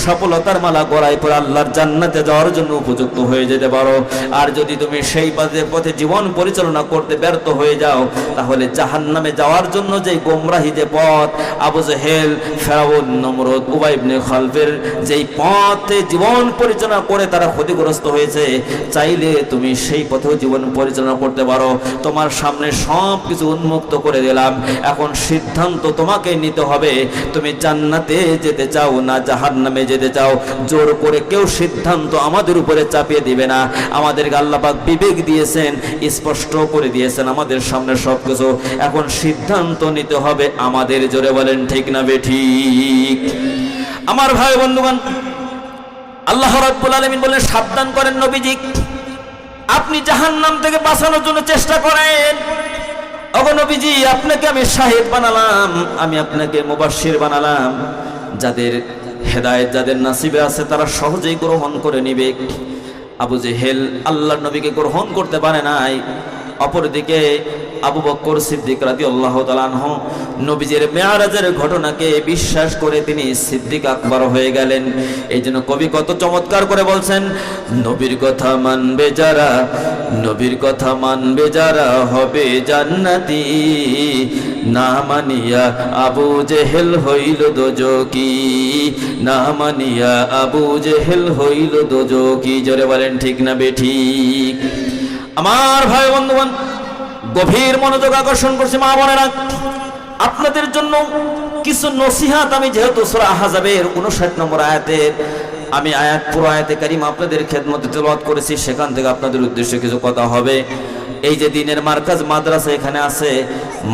সফলতার মালা গলায় পরে আল্লাহর জান্নাতে যাওয়ার জন্য উপযুক্ত হয়ে যেতে পারো। আর যদি তুমি সেই পথে জীবন পরিচালনা করতে ব্যর্থ হয়ে যাও, তাহলে জাহান্নামে যাওয়ার জন্য যে গোমরাহি যে পথ, আবু জেহেল, ফিরআউন, নমরুদ, উবাই ইবনে খালফের যেই পথে জীবন পরিচালনা করে তারা ক্ষতিগ্রস্ত হয়েছে, চাইলে তুমি সেই পথেও জীবন পরিচালনা করতে পারো। তোমার সামনে সব কিছু উন্মুক্ত করে দিলাম, এখন সিদ্ধান্ত তোমাকে নিতে হবে, তুমি জান্নাতে যেতে চাও না জাহান্নামে যেতে চাও। জোর করে কেউ সিদ্ধান্ত আমাদের উপরে চাপিয়ে দিবে না। আমাদেরকে আল্লাহ পাক বিবেক দিয়েছেন, স্পষ্ট করে দিয়েছেন আমাদের সামনে সবকিছু, এখন সিদ্ধান্ত নিতে হবে আমাদের। জোরে বলেন ঠিক না বেঠিক? আমার ভাই বন্ধুগণ, আল্লাহ রাব্বুল আলামিন বলেন, সাবধান করেন নবীজি, আপনি জাহান্নাম থেকে বাঁচানোর জন্য চেষ্টা করেন। ওগো নবীজি, আপনাকে আমি শাহিদ বানালাম, আমি আপনাকে মুবাশশির বানালাম, যাদের হেদায়েত যাদের নসিবে আছে তারা সহজেই গ্রহণ করে নিবে। আবু জেহেল আল্লাহর নবীকে গ্রহণ করতে পারে নাই, অপরদিকে আবু বকর সিদ্দিক রাদিয়াল্লাহু তাআলা আনহু নবীজির মেরাজের ঘটনাকে বিশ্বাস করে তিনি সিদ্দিক আকবর হয়ে গেলেন। এই জন্য কবি কত চমৎকার করে বলছেন, নবীর কথা মানবে যারা, নবীর কথা মানবে যারা হবে জান্নাতি, না মানিয়া আবু জেহেল হইল দোজকি, না মানিয়া আবু জেহেল হইল দোজকি। জোরে বলেন ঠিক না বেঠিক? আমার ভাই বন্ধুগণ, গভীর মনোযোগ আকর্ষণ করছে মা বোনেরা, আপনাদের জন্য কিছু নসিহাত আমি যেহেতু সূরা আহজাবের 59 নম্বর আয়াতের আমি পুরো আয়াতে কারিমা আপনাদের খেদমতে তেলাওয়াত করেছি, সেখান থেকে আপনাদের উদ্দেশ্যে কিছু কথা হবে। এই যে দিনের মার্কাজ মাদ্রাসা এখানে আছে,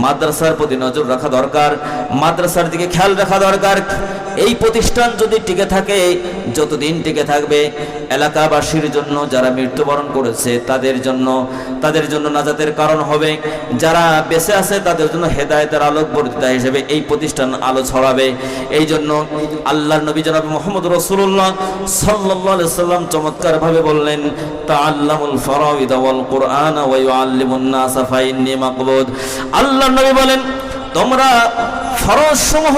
মাদ্রাসার প্রতি নজর রাখা দরকার, মাদ্রাসার দিকে খেয়াল রাখা দরকার। এই প্রতিষ্ঠান যদি টিকে থাকে, যতদিন টিকে থাকবে, এলাকাবাসীর জন্য যারা মৃত্যুবরণ করেছে তাদের জন্য নাজাতের কারণ হবে, যারা বেঁচে আছে তাদের জন্য হেদায়েতের আলোক বর্তিতা হিসেবে এই প্রতিষ্ঠান আলো ছড়াবে। এই জন্য আল্লাহর নবী জনাব মুহাম্মদ রাসূলুল্লাহ সাল্লাল্লাহু আলাইহি সাল্লাম চমৎকার ভাবে বললেন, তাআল্লামুল ফারাইদ ওয়াল কুরআন ওয়া ইউআল্লিমুন নাস ফাইন্নী মাকবুদ। আল্লাহর নবী বলেন, তোমরা ফরজ সমূহ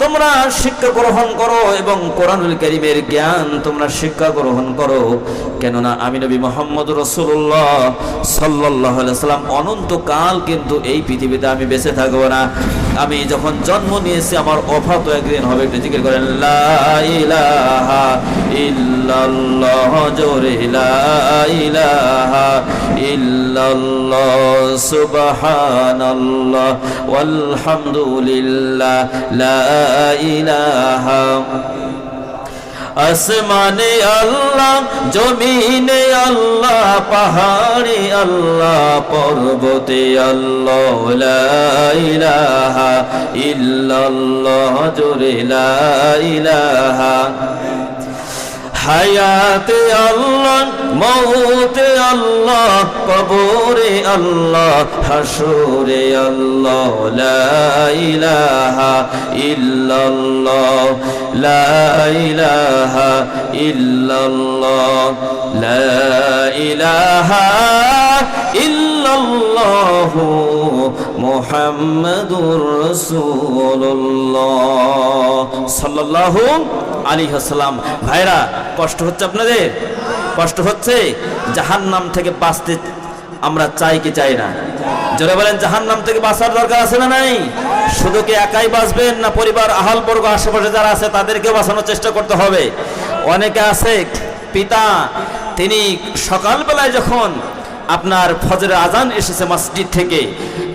তোমরা শিক্ষা গ্রহণ করো এবং কোরআনুল কারীমের জ্ঞান তোমরা শিক্ষা গ্রহণ করো, কেননা আমি নবী মুহাম্মদ রাসূলুল্লাহ সাল্লাল্লাহু আলাইহি সাল্লাম অনন্তকাল কিন্তু এই পৃথিবীতে আমি বেঁচে থাকবো না। আমি যখন জন্ম নিয়েছি আমার ওফাত একদিন হবে। একটু জিকির করেন, লা ইলাহা ইল্লাল্লাহ, জোরে লা ইলাহা ইল্লাল্লাহ, সুবহানাল্লাহ ওয়ালহামদুলিল্লাহ, লা ইলাহা। আসমানে আল্লাহ, জমিনে আল্লাহ, পাহাড়ে আল্লাহ, পর্বতে আল্লাহ, লা ইলাহা ইল্লাল্লাহ, জোরে লা ইলাহা। হায়াতে আল্লাহ, মৌতে আল্লাহ, কবরে আল্লাহ, হাসরে আল্লাহ, লা ইলাহা ইল্লাল্লাহ, লা ইলাহা ইল্লাল্লাহ, লা ইলাহা ইল্লাল্লাহ মুহাম্মাদুর রাসূলুল্লাহ সাল্লাল্লাহু আলাইহি ওয়াসাল্লাম। ভাইরা, কষ্ট হচ্ছে আপনাদের? কষ্ট হচ্ছে? জাহান্নাম থেকে বাঁচতে আমরা চাই কি চাই না? জোরে বলেন, জাহান্নাম থেকে বাঁচার দরকার আছে না নাই? শুধু কি একাই বাঁচবেন, না পরিবার আহাল বর্গ আশেপাশে যারা আছে তাদেরকে বাঁচানোর চেষ্টা করতে হবে? অনেকে আছে, পিতা তিনি সকালবেলায় যখন আপনার ফজরের আজান এসেছে মসজিদ থেকে,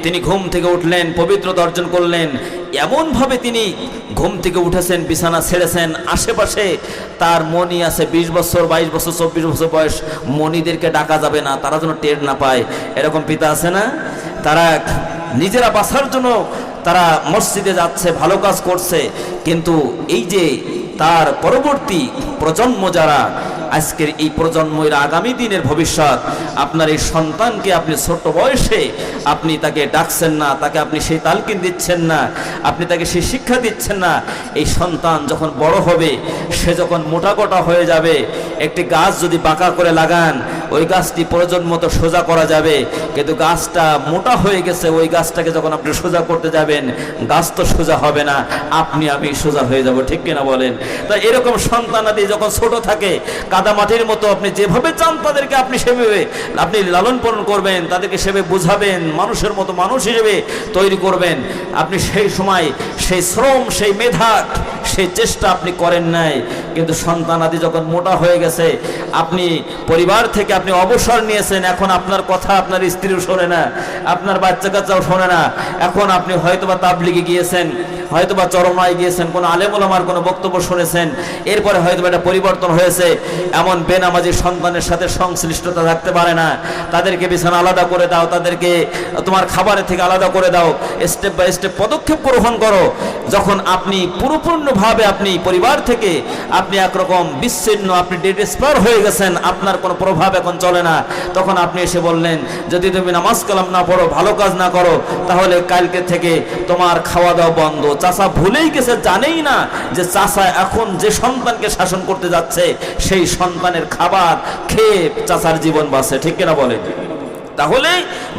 তিনি ঘুম থেকে উঠলেন, পবিত্রতা অর্জন করলেন, এমনভাবে তিনি ঘুম থেকে উঠেছেন, বিছানা ছেড়েছেন, আশেপাশে তার মনি আছে 20 বছর 22 বছর 24 বছর বয়স, মনিদেরকে ডাকা যাবে না, তারা যেন টের না পায়। এরকম পিতা আছে না? তারা নিজেরা বাঁচার জন্য তারা মসজিদে যাচ্ছে, ভালো কাজ করছে, কিন্তু এই যে তার পরবর্তী প্রজন্ম যারা, আজকের এই প্রজন্মের আগামী দিনের ভবিষ্যৎ, আপনার এই সন্তানকে আপনি ছোট বয়সে আপনি তাকে ডাকছেন না, তাকে আপনি সেই তালকিন দিচ্ছেন না, আপনি তাকে সেই শিক্ষা দিচ্ছেন না। এই সন্তান যখন বড় হবে, সে যখন মোটাকোটা হয়ে যাবে, একটি গাছ যদি বাঁকা করে লাগান, ওই গাছটি প্রয়োজন মতো সোজা করা যাবে, কিন্তু গাছটা মোটা হয়ে গেছে, ওই গাছটাকে যখন আপনি সোজা করতে যাবেন, গাছ তো সোজা হবে না, আমি সোজা হয়ে যাব, ঠিক কিনা বলেন? তো এরকম সন্তানাদি যখন ছোট থাকে, কাদা মাটির মতো, আপনি যেভাবে চান তাদেরকে আপনি সেভাবে আপনি লালন পালন করবেন, তাদেরকে সেভাবে বুঝাবেন, মানুষের মতো মানুষ হিসেবে তৈরি করবেন। আপনি সেই সময় সেই শ্রম, সেই মেধা, সেই চেষ্টা আপনি করেন নাই, কিন্তু সন্তানাদি যখন মোটা হয়ে গেছে, আপনি পরিবার থেকে আপনি অবসর নিয়েছেন, এখন আপনার কথা আপনার স্ত্রীও শোনে না, আপনার বাচ্চা কাচ্চাও শোনে না। এখন আপনি হয়তোবা তাবলিগে গিয়েছেন, হয়তোবা চরমায় গিয়েছেন, কোনো আলেম ওলামার কোনো বক্তব্য শুনেছেন, এরপরে হয়তোবা একটা পরিবর্তন হয়েছে। এমন বেনামাজি সন্তানের সাথে সংশ্লিষ্টতা থাকতে পারে না, তাদেরকে বিছানা আলাদা করে দাও, তাদেরকে তোমার খাবারের থেকে আলাদা করে দাও, স্টেপ বাই স্টেপ পদক্ষেপ গ্রহণ করো। যখন আপনি পুরোপূর্ণভাবে আপনি পরিবার থেকে আপনি একরকম বিচ্ছিন্ন, আপনি ডিসপার হয়ে গেছেন, আপনার কোনো প্রভাব এখন চলে না, তখন আপনি এসে বললেন, যদি তুমি নামাজ কালাম না পড়ো, ভালো কাজ না করো, তাহলে কালকে থেকে তোমার খাওয়া দাওয়া বন্ধ। চাচা ভুলেই গেছে, জানেই না যে চাচা এখন যে সন্তানকে শাসন করতে যাচ্ছে, সেই সন্তানের খাবার খেয়ে চাচার জীবন বাঁচে, ঠিক কিনা বলেন? তাহলে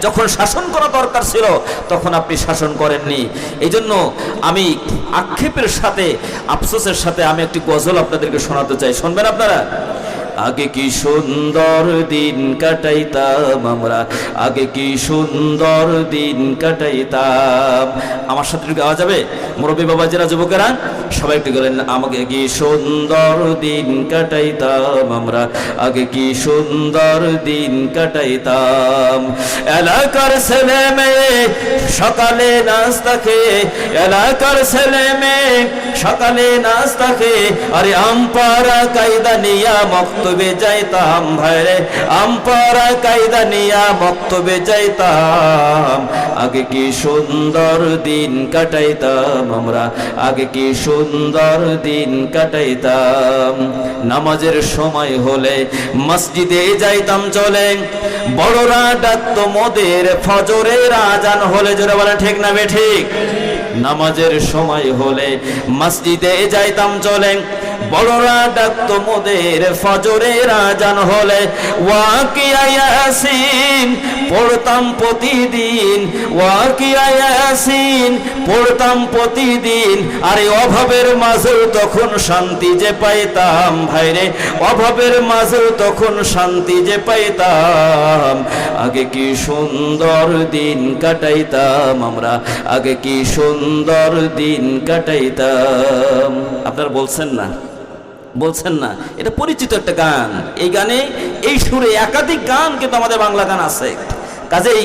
যখন শাসন করা দরকার ছিল তখন আপনি শাসন করেননি। এই জন্য আমি আক্ষেপের সাথে আফসোসের সাথে আমি একটি গজল আপনাদেরকে শোনাতে চাই, শুনবেন আপনারা? আগে কি সুন্দর দিন কাটাইতাম আমরা, আগে কি সুন্দর দিন কাটাইতাম। আমার সাথে একটু গাওয়া যাবে? মুরব্বী বাবাজিরা, যুবকেরা সবাই একটু গেলেন, আমাকে কি সুন্দর দিন কাটাইতাম আমরা, আগে কি সুন্দর দিন কাটাইতাম। এলাকার ছেলে মেয়ে সকালে নাস্তা খেয়ে, এলাকার ছেলে মেয়ে সকালে নাস্তা খেয়ে, আরে আমপারা কায়দা নিয়া মক্তবে যাইতাম ভাইরে, আমপারা কায়দা নিয়া মক্তবে যাইতাম। আগে কি সুন্দর দিন কাটাইতাম আমরা, আগে কি সুন্দর দিন কাটাইতাম। নামাজের সময় হলে মসজিদে যাইতাম চলে, বড়রা ডাকতো মোদের ফজরের আজান হলে। জোরে বলেন ঠিক না বেঠিক? নামাজের সময় হলে মসজিদে যাইতাম চলে, বড়রা ডাকতো মোদের ফজরের আজান হলে। ওয়াকিয়া ইয়াসিন পড়তাম প্রতিদিন, ওয়াকিয়া ইয়াসিন পড়তাম প্রতিদিন। আরে অভাবের মাঝেও তখন শান্তি যে পাইতাম ভাইরে, অভাবের মাঝেও তখন শান্তি যে পাইতাম। আগে কি সুন্দর দিন কাটাইতাম আমরা, আগে কি সুন্দর দিন কাটাইতাম। আপনারা বলছেন না? বলছেন না? এটা পরিচিত একটা গান। এই গানে এই সুরে একাধিক গান কিন্তু আমাদের বাংলা গান আছে। কাজেই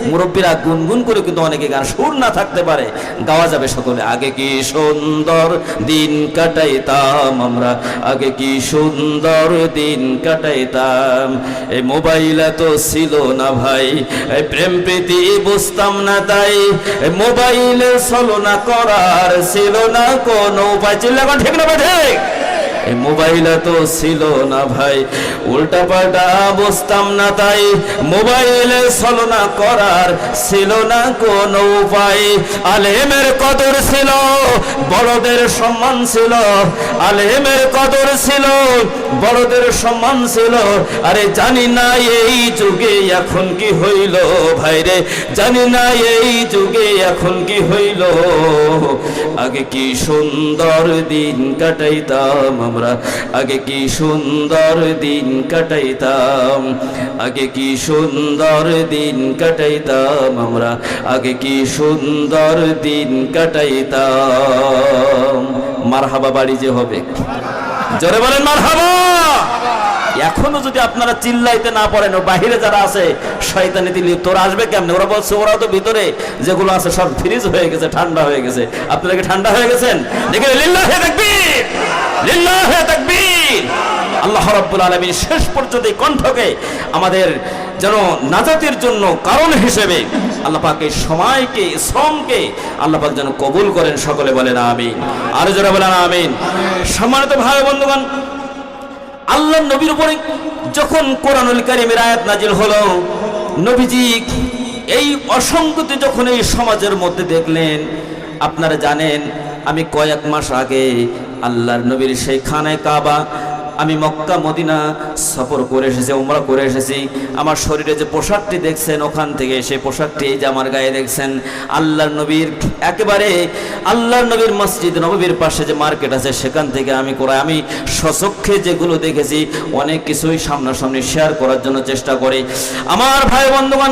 মুরব্বীরা গুনগুন করে কিন্তু অনেকে গান, সুর না থাকতে পারে, গাওয়া যাবে সকলে। আগে কি সুন্দর দিন কাটাইতাম আমরা, আগে কি সুন্দর দিন কাটাইতাম। এই মোবাইল এত ছিল না ভাই, এই প্রেম প্রীতি বুঝতাম না তাই, মোবাইলে ছলনা করার ছিল না কোনো উপায়। চিল্লা ঠিক না ঠিক? মোবাইল তো ছিল না ভাই, উল্টা পাল্টা বুঝতাম না তাই, মোবাইলে ছলনা করার ছিল না কোনো উপায়। আলেমের কদর ছিল, বড়দের সম্মান ছিল, আলেমের কদর ছিল, বড়দের সম্মান ছিল। আরে জানি না এই যুগে এখন কি হইল ভাইরে, জানি না এই যুগে এখন কি হইল। আগে কি সুন্দর দিন কাটাইতাম আমরা, আগে কি সুন্দর দিন কাটাইতাম, আগে কি সুন্দর দিন কাটাইতাম আমরা, আগে কি সুন্দর দিন কাটাইতাম। মারহাবা বাড়ি যে হবে, জোরে বলেন মারহাবা। এখনো যদি আপনারা চিল্লাইতে না পারেন, বাহিরে যারা আছে শয়তানি দিলি তোরা আসবে কেমনে? ওরা বলছে ওরা তো ভিতরে যেগুলো আছে সব ফ্রিজ হয়ে গেছে, ঠান্ডা হয়ে গেছে। আপনারা কি ঠান্ডা হয়ে গেছেন? দেখে লিল্লাহে তাকবীর, লিল্লাহে তাকবীর। আল্লাহ রাব্বুল আলামিন শেষ পর্যন্ত এই কণ্ঠকে আমাদের যেন নাজাতের জন্য কারণ হিসেবে আল্লাহ পাক এই সময়কে, শ্রমকে আল্লাহ পাক যেন কবুল করেন। সকলে বলেন আমিন, আর যারা বলেন আমিন। সম্মানিত ভাই বন্ধুগণ, আল্লাহ নবীর উপরে যখন কোরআনুল কারীমের আয়াত নাজিল হলো, নবীজি এই অসঙ্গতি যখন এই সমাজের মধ্যে দেখলেন, আপনারা জানেন আমি কয়েক মাস আগে আল্লাহর নবীর সেই খানায় কাবা, আমি মক্কা মদিনা সফর করে এসেছি, উমরা করে এসেছি। আমার শরীরে যে পোশাকটি দেখছেন, ওখান থেকে সেই পোশাকটি যে আমার গায়ে দেখছেন, আল্লাহর নবীর একেবারে আল্লাহর নবীর মসজিদ নববীর পাশে যে মার্কেট আছে সেখান থেকে আমি স্বচক্ষে যেগুলো দেখেছি অনেক কিছুই সামনাসামনি শেয়ার করার জন্য চেষ্টা করি। আমার ভাই বন্ধুগণ,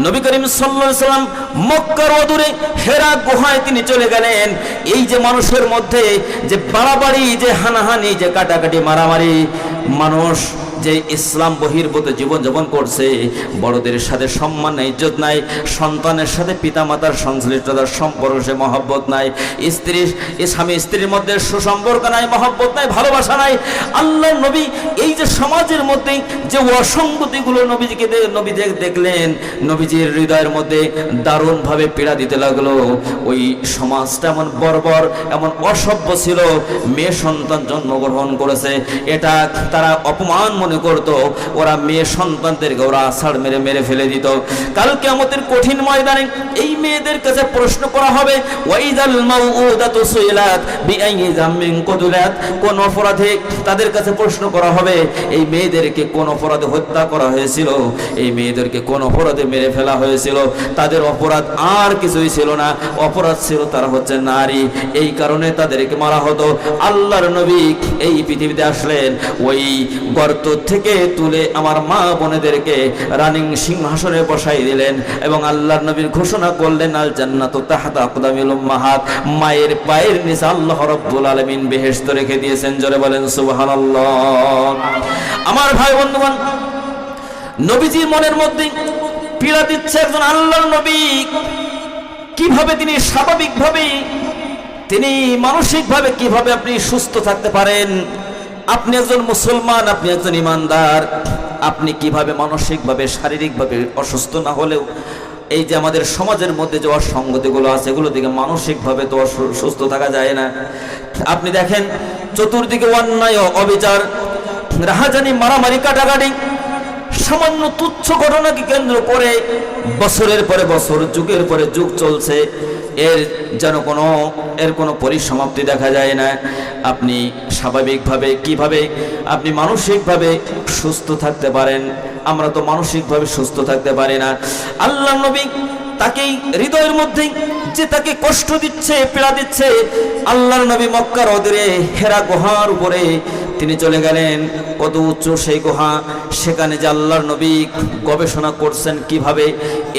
নবী করিম সাল্লাল্লাহু আলাইহি সাল্লাম মক্কার অদূরে হেরা গুহায় তিনি চলে গেলেন। এই যে মানুষের মধ্যে যে বাড়াবাড়ি, যে হানাহানি, যে কাটাকাটি, মারামারি, মানুষ যে ইসলাম বহির্ভূত জীবন যাপন করছে, বড়দের সাথে সম্মান নাই, ইজ্জত নাই, সন্তানের সাথে পিতামাতার সংশ্লিষ্টতার সম্পর্ক, সে মহব্বত নাই, স্বামী স্ত্রীর মধ্যে সুসম্পর্ক নাই, মহব্বত নাই, ভালোবাসা নাই। আল্লাহ নবী এই যে সমাজের মধ্যে যে অসঙ্গতিগুলো নবী দেখলেন, নবীজির হৃদয়ের মধ্যে দারুণভাবে পীড়া দিতে লাগলো। ওই সমাজটা এমন বর্বর, এমন অসভ্য ছিল। মেয়ে সন্তান জন্মগ্রহণ করেছে, এটা তারা অপমান মনে মনে করত ওরা মেয়ে সন্তানদেরকে ওরা আছাড় মেরে মেরে ফেলে দিত। কাল কিয়ামতের কঠিন ময়দানে এই মেয়েদের কাছে প্রশ্ন করা হবে, ওয়াইদাল মাউউদাতু সুইলাত বিআইয়ি যামবিন কুতিলাত, কোন অপরাধে তাদের কাছে প্রশ্ন করা হবে এই মেয়েদেরকে কোন অপরাধে হত্যা করা হয়েছিল, এই মেয়েদেরকে কোন অপরাধে মেরে ফেলা হয়েছিল। তাদের অপরাধ আর কিছুই ছিল না, অপরাধ ছিল তারা হচ্ছে নারী, এই কারণে তাদেরকে মারা হতো। আল্লাহর নবী এই পৃথিবীতে আসলেন, ওই গর্ত থেকে তুলে আমার মা বোনেদেরকে রানিং সিংহাসনে বসাই দিলেন এবং আল্লাহর নবীর ঘোষণা করলেন, আল জান্নাতু তাহতা আকদামিল উম্মাহাত, মায়ের পায়ের নিচে আল্লাহ রাব্বুল আলামিন বেহেশত রেখে দিয়েছেন। জোরে বলেন সুবহানাল্লাহ। আমার ভাই বন্ধুগণ, নবীজির মনের মধ্যে পীড়া দিচ্ছে একজন আল্লাহর নবী, কিভাবে তিনি স্বাভাবিকভাবে, তিনি মানসিকভাবে কিভাবে আপনি সুস্থ থাকতে পারেন? আপনি একজন মুসলমান, আপনি একজন ইমানদার, আপনি কিভাবে মানসিকভাবে শারীরিকভাবে অসুস্থ না হলেও এই যে আমাদের সমাজের মধ্যে যে অসঙ্গতিগুলো আছে এগুলো থেকে মানসিকভাবে তো সুস্থ থাকা যায় না। আপনি দেখেন চতুর্দিকে অন্যায়, অবিচার, রাহাজানি, মারামারি, কাটাকাটি, সামান্য তুচ্ছ ঘটনাকে কেন্দ্র করে বছরের পরে বছর, যুগের পরে যুগ চলছে, এর কোনো পরিসমাপ্তি দেখা যায় না। আপনি স্বাভাবিকভাবে কিভাবে আপনি মানসিকভাবে সুস্থ থাকতে পারেন? আমরা তো মানসিকভাবে সুস্থ থাকতে পারি না। আল্লাহর নবী তাকেই হৃদয়ের মধ্যে যে তাকে কষ্ট দিচ্ছে, পীড়া দিচ্ছে, আল্লাহর নবী মক্কার অদূরে হেরা গুহার উপরে তিনি চলে গেলেন। কত উচ্চ সেই গুহা, সেখানে যে আল্লাহর নবী গবেষণা করছেন কিভাবে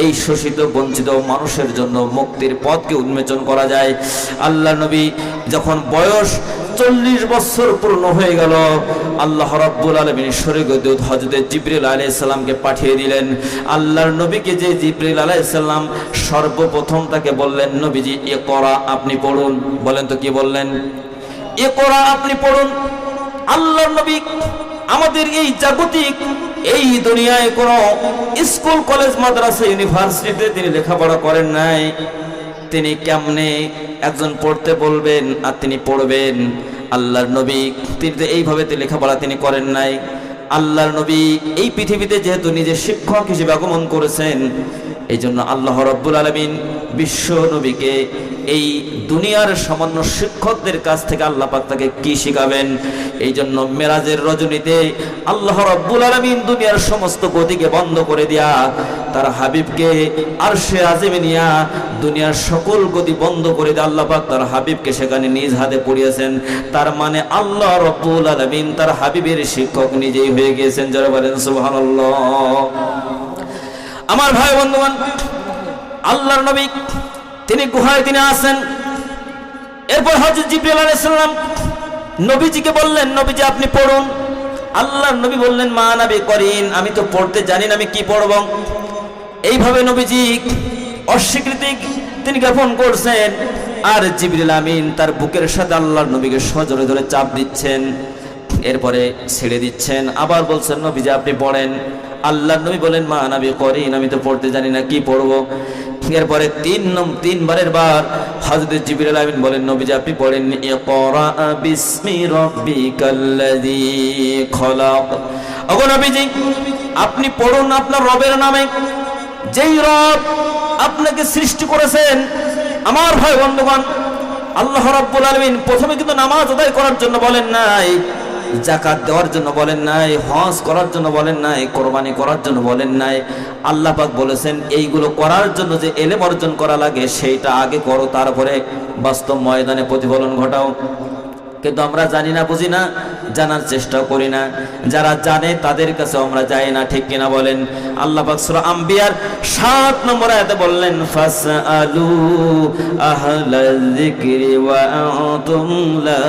এই শোষিত বঞ্চিত মানুষের জন্য মুক্তির পথকে উন্মোচন করা যায়। আল্লাহর নবী যখন বয়স 40 বছর পূর্ণ হয়ে গেল, আল্লাহ রাব্বুল আলামিন স্বর্গীয় দূত হযরত জিবরিল আলাইহিস সালামকে পাঠিয়ে দিলেন। আল্লাহর নবীকে যে জিবরিল আলাইহিস সালাম সর্বপ্রথম তাকে বললেন, নবীজি ইকরা, আপনি পড়ুন। বলেন তো কি বললেন? ইকরা, আপনি পড়ুন। আল্লাহর নবী আমাদের এই জাগতিক এই দুনিয়ায় কোনো স্কুল, কলেজ, মাদ্রাসা, ইউনিভার্সিটিতে তিনি লেখাপড়া করেন নাই। তিনি কেমনে একজন পড়তে বলবেন আর তিনি পড়বেন? আল্লাহর নবী তিনি এইভাবে লেখাপড়া তিনি করেন নাই। আল্লাহর নবী এই পৃথিবীতে যেহেতু নিজে শিক্ষক হিসেবে আগমন করেছেন, এই জন্য আল্লাহ রাব্বুল আলামিন বিশ্ব নবীকে এই দুনিয়ার সামান্য শিক্ষকদের কাছ থেকে আল্লাহ পাক তাকে কি শিখাবেন? এই জন্য মেরাজের রজনীতে আল্লাহ রাব্বুল আলামিন দুনিয়ার সমস্ত গতিকে বন্ধ করে দিয়া তার হাবিবকে আরশে আজিমে নিয়া দুনিয়ার সকল গতি বন্ধ করে দিয়ে আল্লাহ পাক তার হাবিবকে সেখানে নিজ হাতে পড়িয়েছেন। তার মানে আল্লাহ রাব্বুল আলামিন তার হাবিবের শিক্ষক নিজেই হয়ে গিয়েছেন। যারা বলেন সুবহানাল্লাহ। আমার ভাই বন্ধুগণ, আল্লাহর নবী তিনি গুহায় তিনি আসেন। এরপর হযরত জিবরিল আলাইহিস সালাম নবীজিকে বললেন, নবীজি আপনি পড়ুন। আল্লাহর নবী বললেন, মা নবী করিন, আমি তো পড়তে জানি না, আমি কি পড়ব? এইভাবে নবীজি অস্বীকৃতি তিনি জ্ঞাপন করছেন। আর জিবরিল আমিন তার বুকের সাথে আল্লাহর নবীকে সজোরে ধরে চাপ দিচ্ছেন, এরপরে ছেড়ে দিচ্ছেন, আবার বলছেন নবীজি আপনি পড়েন। আল্লাহর নবী বলেন, মা নবী করিন, আমি তো পড়তে জানি না, কি পড়ব? এরপরে তিনবারের বার হযরত জিবরিল আমিন বলেন, নবীজি আপনি পড়েন, ইকরা বিসমি রাব্বিকাল্লাযী খলাক। ওগো নবীজি আপনি পড়ুন আপনার রবের নামে, যেই রব আপনাকে সৃষ্টি করেছেন। আমার ভাই বন্ধুগণ, আল্লাহ রাব্বুল আলামিন প্রথমে কিন্তু নামাজ আদায় করার জন্য বলেন নাই, যাকাত দেওয়ার জন্য বলেন নাই, হজ করার জন্য বলেন নাই, কোরবানি করার জন্য বলেন নাই। আল্লাহ পাক বলেছেন এইগুলো করার জন্য যে ইলম অর্জন করা লাগে সেইটা আগে করো, তারপরে বাস্তব ময়দানে প্রতিফলন ঘটাও। কিন্তু আমরা জানি না, বুঝি না, জানার চেষ্টা করি না। যারা জানে তাদের কাছে আমরা যাই না, ঠিক কিনা বলেন? আল্লাহ পাক সূরা আম্বিয়ার 7 নম্বর আয়াতে বললেন, ফাসআলু আহলাল যিকরি ওয়া আনতুম লা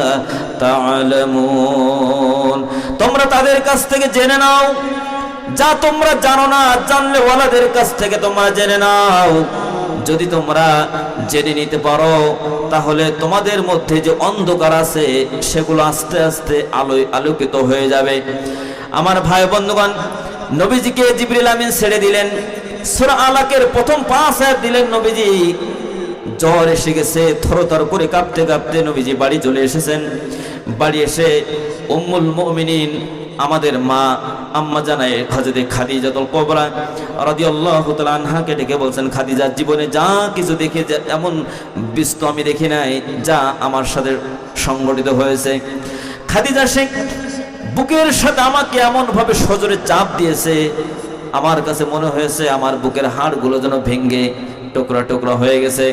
তা'লামুন। তোমরা তাদের কাছ থেকে জেনে নাও যা তোমরা জানো না, জানলে ওয়ালাদের কাছ থেকে তোমরা জেনে নাও। যদি তোমরা জেনে নিতে পারো তাহলে তোমাদের মধ্যে যে অন্ধকার আছে সেগুলো আস্তে আস্তে আলোয় আলোকিত হয়ে যাবে। আমার ভাই বন্ধুগণ, নবীজিকে জিবরিল আমিন ছেড়ে দিলেন। সূরা আলাকের প্রথম 5 আয়াত দিলেন নবীজি। জ্বর এসে গেছে, থরথর করে কাঁপতে কাঁপতে নবীজি বাড়ি চলে এসেছেন। বাড়ি এসে উম্মুল মুমিনিন আমাদের মা আম্মা জানায় হযরত খাদিজাতুল কুবরা রাদিয়াল্লাহু তাআলা আনহাকে ডেকে বলছেন, খাদিজার জীবনে যা কিছু দেখে এমন বিস্ত আমি দেখি নাই যা আমার সাথে সংঘটিত হয়েছে। খাদিজা শেখ বুকের সাথে আমাকে এমন ভাবে সজোরে চাপ দিয়েছে, আমার কাছে মনে হয়েছে আমার বুকের হাড়গুলো যেন ভেঙে টুকরা টুকরা হয়ে গেছে।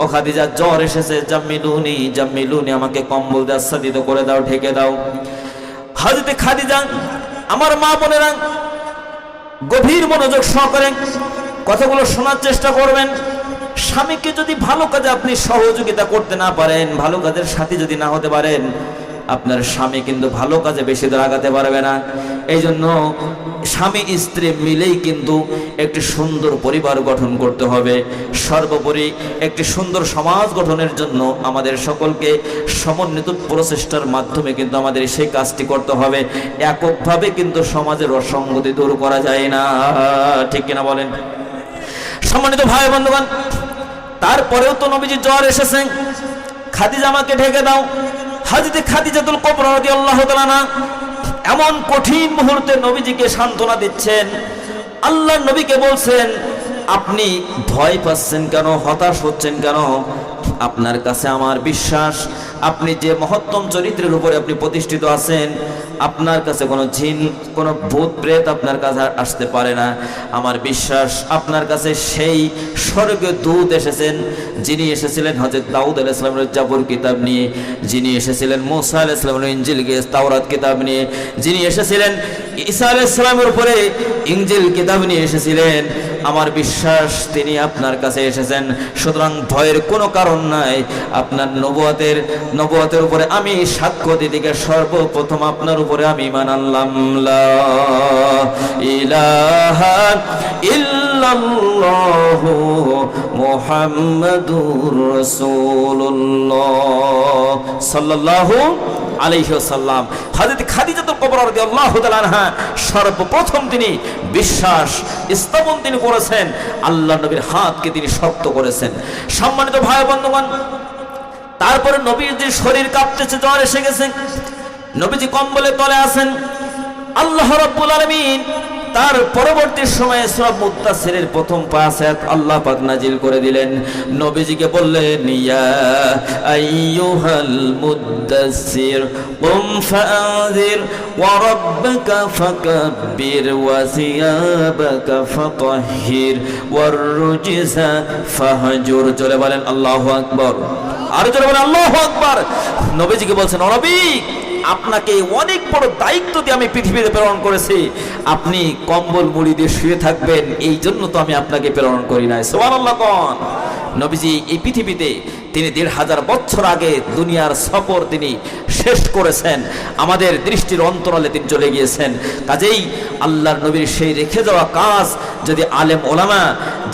ও খাদিজা, জ্বর এসেছে, জাম্মিলুনি জাম্মিলুনি, আমাকে কম্বল দিয়ে আচ্ছাদিত করে দাও, ঢেকে দাও। হযরত খাদিজা, আমার মা বোনেরা গভীর মনোযোগ সহকারে কথাগুলো শোনার চেষ্টা করবেন। স্বামীকে যদি ভালো কাজে আপনি সহযোগিতা করতে না পারেন, ভালো কাজের সাথী যদি না হতে পারেন, আপনার স্বামী কিন্তু ভালো কাজে বেশি দূর আগাতে পারবে না। এই জন্য স্বামী স্ত্রী মিলেই কিন্তু একটি সুন্দর পরিবার গঠন করতে হবে। সর্বোপরি একটি সুন্দর সমাজ গঠনের জন্য আমাদের সকলকে সমন্বিত প্রচেষ্টার মাধ্যমে কিন্তু আমাদের সেই কাজটি করতে হবে। এককভাবে কিন্তু সমাজের অসঙ্গতি দূর করা যায় না, ঠিক কিনা বলেন? সম্মানিত ভাই বন্ধুগণ, তারপরেও তো নবীজি জ্বর এসেছে, খাদিজা আমাকে ঢেকে দাও। হযরত খাদিজাতুল কুবরা রাদিয়াল্লাহু তাআলা আনহা এমন কঠিন মুহূর্তে নবীজিকে সান্ত্বনা দিচ্ছেন। আল্লাহর নবীকে বলছেন, আপনি ভয় পাচ্ছেন কেন, হতাশ হচ্ছেন কেন? আপনার কাছে আমার বিশ্বাস, আপনি যে মহত্তম চরিত্রের উপরে আপনি প্রতিষ্ঠিত আছেন, আপনার কাছে কোনো জিন, কোনো ভূত প্রেত আপনার কাছে আসতে পারে না। আমার বিশ্বাস আপনার কাছে সেই স্বর্গীয় দূত এসেছেন, যিনি এসেছিলেন হযরত দাউদ আলাইহিস সালামের জাবুর কিতাব নিয়ে, যিনি এসেছিলেন মুসা আলাইহিস সালামের ইনজিল তাওরাত কিতাব নিয়ে, যিনি এসেছিলেন ঈসা আলাইহিস সালামের উপরে ইনজিল কিতাব নিয়ে এসেছিলেন। আমার বিশ্বাস তিনি আপনার কাছে এসেছেন, সুতরাং ভয়ের কোনো কারণ নাই। আপনার নবুয়তের উপরে আমি সাক্ষ্য দিতে সর্বপ্রথম আপনার উপরে আমি ঈমান আনলাম। লা ইলাহা ইল্লাল্লাহু মুহাম্মাদুর রাসূলুল্লাহ সাল্লাল্লাহু আলাইহি ওয়াসাল্লাম। হযরত খাদিজাতুল কুবরা রাদিয়াল্লাহু তাআলা আনহা সর্বপ্রথম তিনি বিশ্বাস স্থাপন তিনি করেছেন, আল্লাহর নবীর হাতকে তিনি শক্ত করেছেন। সম্মানিত ভাই বন্ধুগণ, তারপরে নবীজির শরীর কাঁপতেছে, জ্বর এসে গেছে, নবীজি কম্বলে তলে আছেন। আল্লাহ রাব্বুল আলামিন তার পরবর্তী সময়ে সূরা মুদ্দাসসিরের প্রথম 5 আয়াত আল্লাহ পাক নাজিল করে দিলেন। নবীজিকে বললেন, ইয়া আইয়ুহাল মুদ্দাসসির কুম ফাআযির ওয়া রাব্বাকা ফাকাব্বির ওয়া সিয়াবাকা ফাতাহহির ওয়ার রুজসা ফাহজুর। জোরে বলেন আল্লাহু আকবার, আর জোরে বলেন আল্লাহু আকবার। নবীজিকে বলছেন, ও নবী, আপনাকে অনেক বড় দায়িত্ব দিয়ে আমি পৃথিবীতে প্রেরণ করেছি, আপনি কম্বল মুড়ি দিয়ে শুয়ে থাকবেন, এই জন্য তো আমি আপনাকে প্রেরণ করি নাই। সুবহানাল্লাহ কোন নবীজি এই পৃথিবীতে তিনি ১৫০০ বছর আগে দুনিয়ার সফর তিনি শেষ করেছেন, আমাদের দৃষ্টির অন্তরালে তিনি চলে গিয়েছেন। কাজেই আল্লাহর নবীর সেই রেখে যাওয়া কাজ যদি আলেম ওলামা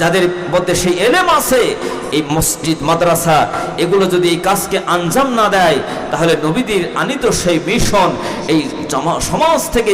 যাদের মধ্যে সেই এলেম আছে, এই মসজিদ মাদ্রাসা এগুলো যদি এই কাজকে আঞ্জাম না দেয়, তাহলে নবীদের আনিত সেই মিশন এই সমাজ থেকে